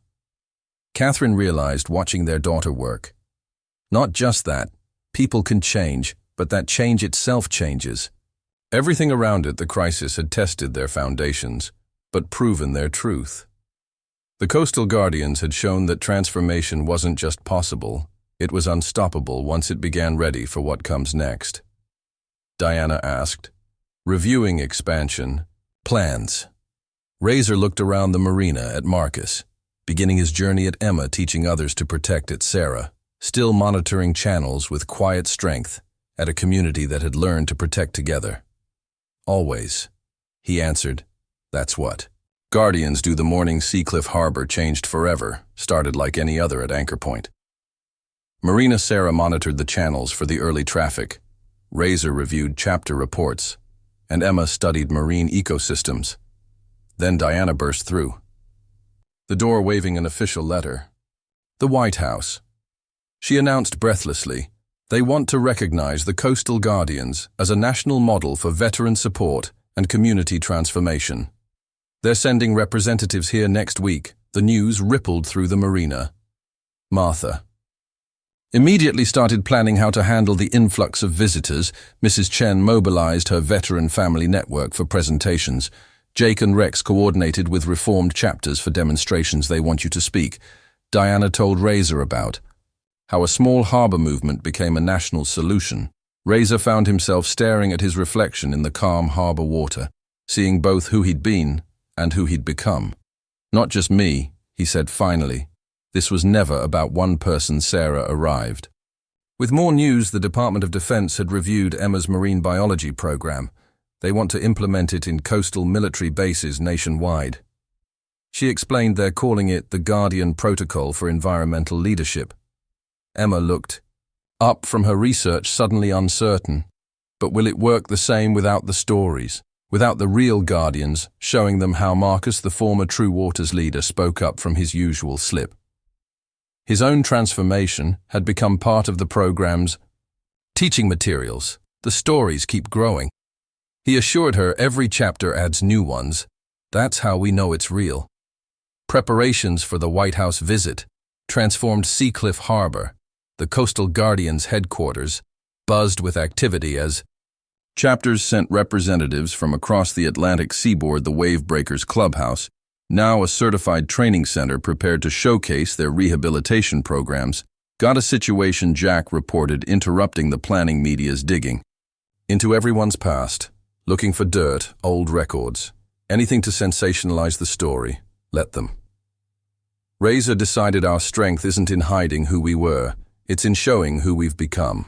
Catherine realized watching their daughter work. Not just that, people can change, but that change itself changes. Everything around it, the crisis had tested their foundations, but proven their truth. The Coastal Guardians had shown that transformation wasn't just possible, it was unstoppable once it began. Ready for what comes next? Diana asked, reviewing expansion plans. Razor looked around the marina at Marcus, beginning his journey at Emma, teaching others to protect at Sarah, still monitoring channels with quiet strength at a community that had learned to protect together. Always, he answered. That's what. Guardians do the morning Seacliff Harbor changed forever, started like any other at Anchor Point. Marina Sarah monitored the channels for the early traffic. Razor reviewed chapter reports, and Emma studied marine ecosystems. Then Diana burst through, the door waving an official letter. The White House. She announced breathlessly, they want to recognize the Coastal Guardians as a national model for veteran support and community transformation. They're sending representatives here next week. The news rippled through the marina. Martha immediately started planning how to handle the influx of visitors. Mrs. Chen mobilized her veteran family network for presentations. Jake and Rex coordinated with reformed chapters for demonstrations. They want you to speak. Diana told Razor about how a small harbor movement became a national solution. Razor found himself staring at his reflection in the calm harbor water, seeing both who he'd been and who he'd become. Not just me, he said finally. This was never about one person. Sarah arrived. With more news, the Department of Defense had reviewed Emma's marine biology program. They want to implement it in coastal military bases nationwide. She explained they're calling it the Guardian Protocol for Environmental Leadership. Emma looked up from her research, suddenly uncertain. But will it work the same without the stories? Without the real Guardians, showing them how Marcus, the former True Waters leader, spoke up from his usual slip? His own transformation had become part of the program's teaching materials. The stories keep growing. He assured her every chapter adds new ones. That's how we know it's real. Preparations for the White House visit transformed Seacliff Harbor, the Coastal Guardians' headquarters, buzzed with activity as chapters sent representatives from across the Atlantic seaboard. The Wavebreakers Clubhouse, now a certified training center prepared to showcase their rehabilitation programs, got a situation. Jack reported, interrupting the planning media's digging into everyone's past, looking for dirt, old records, anything to sensationalize the story. Let them. Razor decided our strength isn't in hiding who we were, it's in showing who we've become.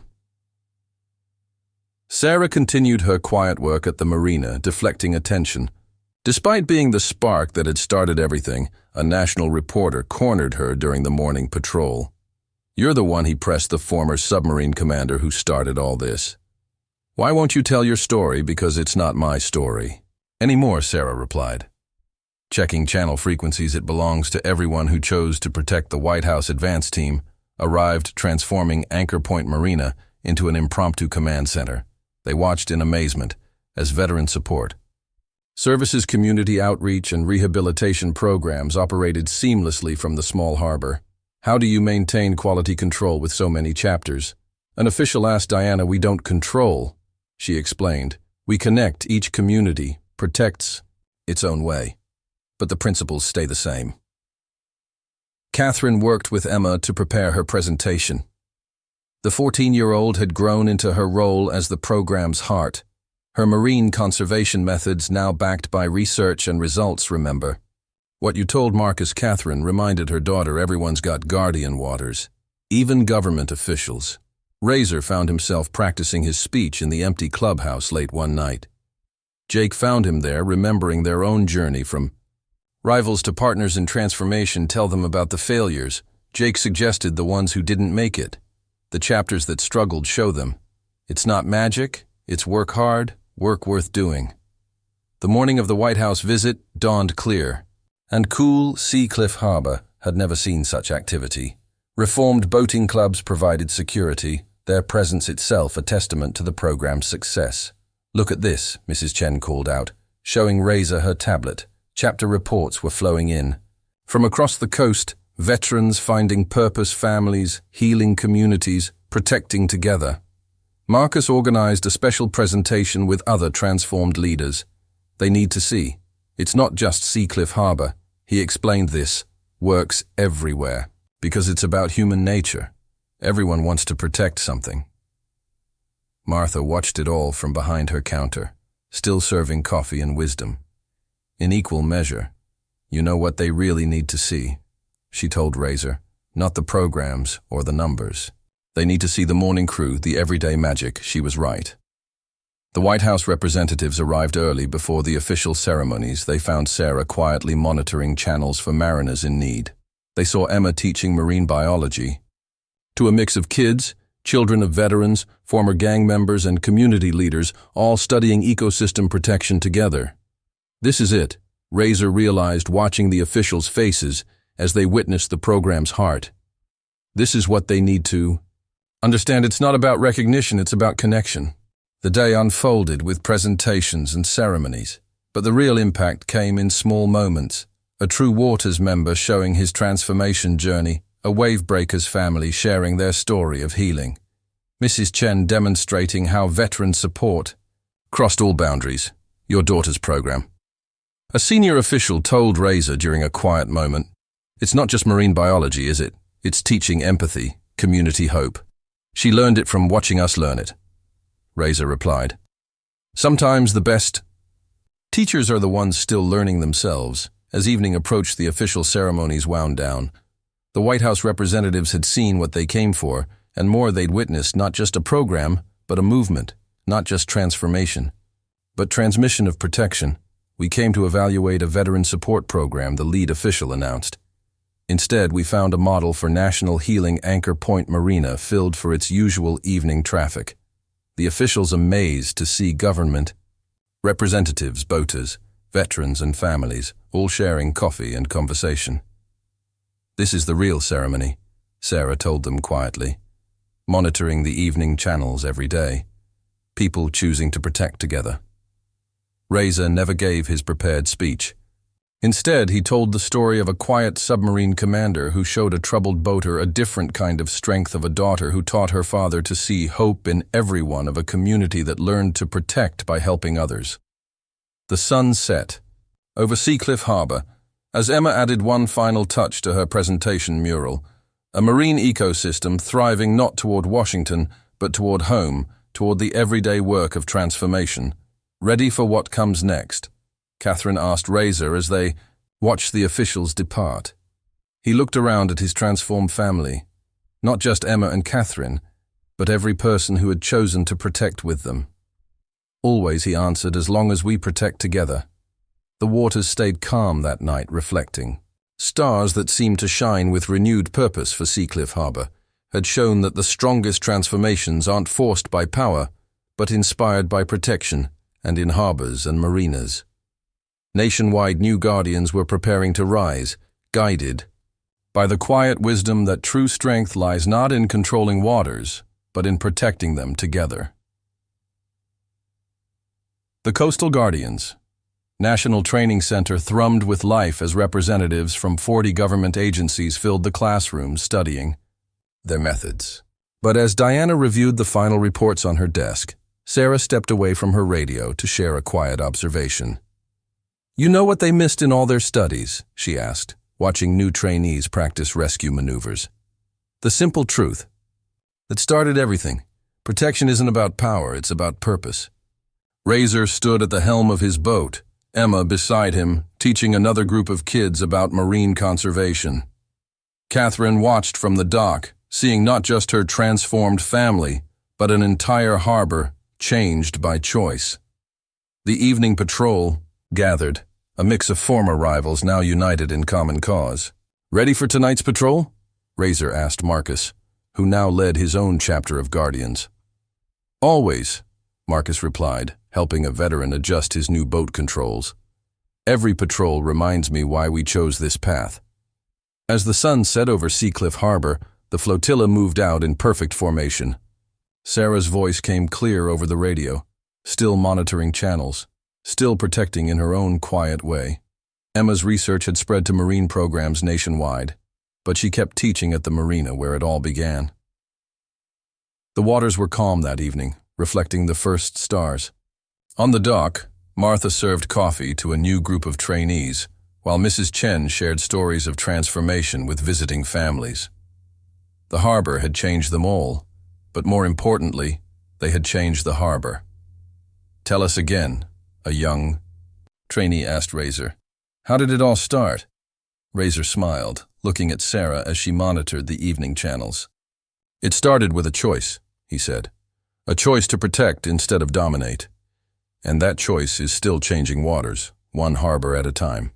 Sarah continued her quiet work at the marina, deflecting attention. Despite being the spark that had started everything, a national reporter cornered her during the morning patrol. You're the one, he pressed, the former submarine commander who started all this. Why won't you tell your story? Because it's not my story anymore, Sarah replied. Checking channel frequencies, it belongs to everyone who chose to protect the White House advance team, arrived, transforming Anchor Point Marina into an impromptu command center. They watched in amazement as veteran support services, community outreach, and rehabilitation programs operated seamlessly from the small harbor. How do you maintain quality control with so many chapters? An official asked Diana. We don't control, she explained. We connect. Each community protects its own way, but the principles stay the same. Catherine worked with Emma to prepare her presentation. The 14-year-old had grown into her role as the program's heart. Her marine conservation methods now backed by research and results. Remember what you told Marcus? Catherine reminded her daughter. Everyone's got guardian waters, even government officials. Razor found himself practicing his speech in the empty clubhouse late one night. Jake found him there, remembering their own journey from rivals to partners in transformation. Tell them about the failures. Jake suggested the ones who didn't make it. The chapters that struggled. Show them. It's not magic, it's work hard, work worth doing. The morning of the White House visit dawned clear and cool. Seacliff Harbor had never seen such activity. Reformed boating clubs provided security, their presence itself a testament to the program's success. Look at this, Mrs. Chen called out, showing Razor her tablet. Chapter reports were flowing in. From across the coast, veterans finding purpose, families, healing communities, protecting together. Marcus organized a special presentation with other transformed leaders. They need to see. It's not just Seacliff Harbor. He explained this works everywhere because it's about human nature. Everyone wants to protect something. Martha watched it all from behind her counter, still serving coffee and wisdom. in equal measure. You know what they really need to see, she told Razor, not the programs or the numbers. They need to see the morning crew, the everyday magic. She was right. The White House representatives arrived early before the official ceremonies. They found Sarah quietly monitoring channels for mariners in need. They saw Emma teaching marine biology to a mix of kids, children of veterans, former gang members, and community leaders, all studying ecosystem protection together. This is it, Razor realized watching the officials' faces as they witnessed the program's heart. This is what they need to understand. It's not about recognition, it's about connection. The day unfolded with presentations and ceremonies, but the real impact came in small moments. A True Waters member showing his transformation journey, a Wavebreakers family sharing their story of healing, Mrs. Chen demonstrating how veteran support crossed all boundaries. Your daughter's program. A senior official told Razor during a quiet moment, "It's not just marine biology, is it? It's teaching empathy, community hope. She learned it from watching us learn it." Razor replied, "Sometimes the best teachers are the ones still learning themselves." As evening approached, the official ceremonies wound down. The White House representatives had seen what they came for, and more. They'd witnessed not just a program, but a movement, not just transformation, but transmission of protection. "We came to evaluate a veteran support program," the lead official announced. "Instead, we found a model for national healing Anchor Point Marina filled for its usual evening traffic." The officials amazed to see government representatives, boaters, veterans and families, all sharing coffee and conversation. "This is the real ceremony," Sarah told them quietly, monitoring the evening channels every day, people choosing to protect together. Razor never gave his prepared speech. Instead, he told the story of a quiet submarine commander who showed a troubled boater a different kind of strength, of a daughter who taught her father to see hope in everyone, of a community that learned to protect by helping others. The sun set over Seacliff Harbor as Emma added one final touch to her presentation mural, a marine ecosystem thriving not toward Washington, but toward home, toward the everyday work of transformation. "Ready for what comes next?" Catherine asked Razor as they watched the officials depart. He looked around at his transformed family, not just Emma and Catherine, but every person who had chosen to protect with them. "Always," he answered, "as long as we protect together." The waters stayed calm that night, reflecting. Stars that seemed to shine with renewed purpose for Seacliff Harbor had shown that the strongest transformations aren't forced by power, but inspired by protection, and in harbors and marinas. Nationwide, new guardians were preparing to rise, guided by the quiet wisdom that true strength lies not in controlling waters, but in protecting them together. The Coastal Guardians National Training Center thrummed with life as representatives from 40 government agencies filled the classrooms studying their methods. But as Diana reviewed the final reports on her desk, Sarah stepped away from her radio to share a quiet observation. "You know what they missed in all their studies?" she asked, watching new trainees practice rescue maneuvers. "The simple truth that started everything. Protection isn't about power, it's about purpose." Razor stood at the helm of his boat, Emma beside him, teaching another group of kids about marine conservation. Catherine watched from the dock, seeing not just her transformed family, but an entire harbor changed by choice. The evening patrol gathered, a mix of former rivals now united in common cause. "Ready for tonight's patrol?" Razor asked Marcus, who now led his own chapter of Guardians. "Always," Marcus replied, helping a veteran adjust his new boat controls. "Every patrol reminds me why we chose this path." As the sun set over Seacliff Harbor, the flotilla moved out in perfect formation. Sarah's voice came clear over the radio, still monitoring channels, still protecting in her own quiet way. Emma's research had spread to marine programs nationwide, but she kept teaching at the marina where it all began. The waters were calm that evening, reflecting the first stars. On the dock, Martha served coffee to a new group of trainees, while Mrs. Chen shared stories of transformation with visiting families. The harbor had changed them all, but more importantly, they had changed the harbor. "Tell us again," a young Trainee asked Razor. How did it all start? Razor smiled, looking at Sarah as she monitored the evening channels. It started with a choice, he said. A choice to protect instead of dominate. And that choice is still changing waters, one harbor at a time.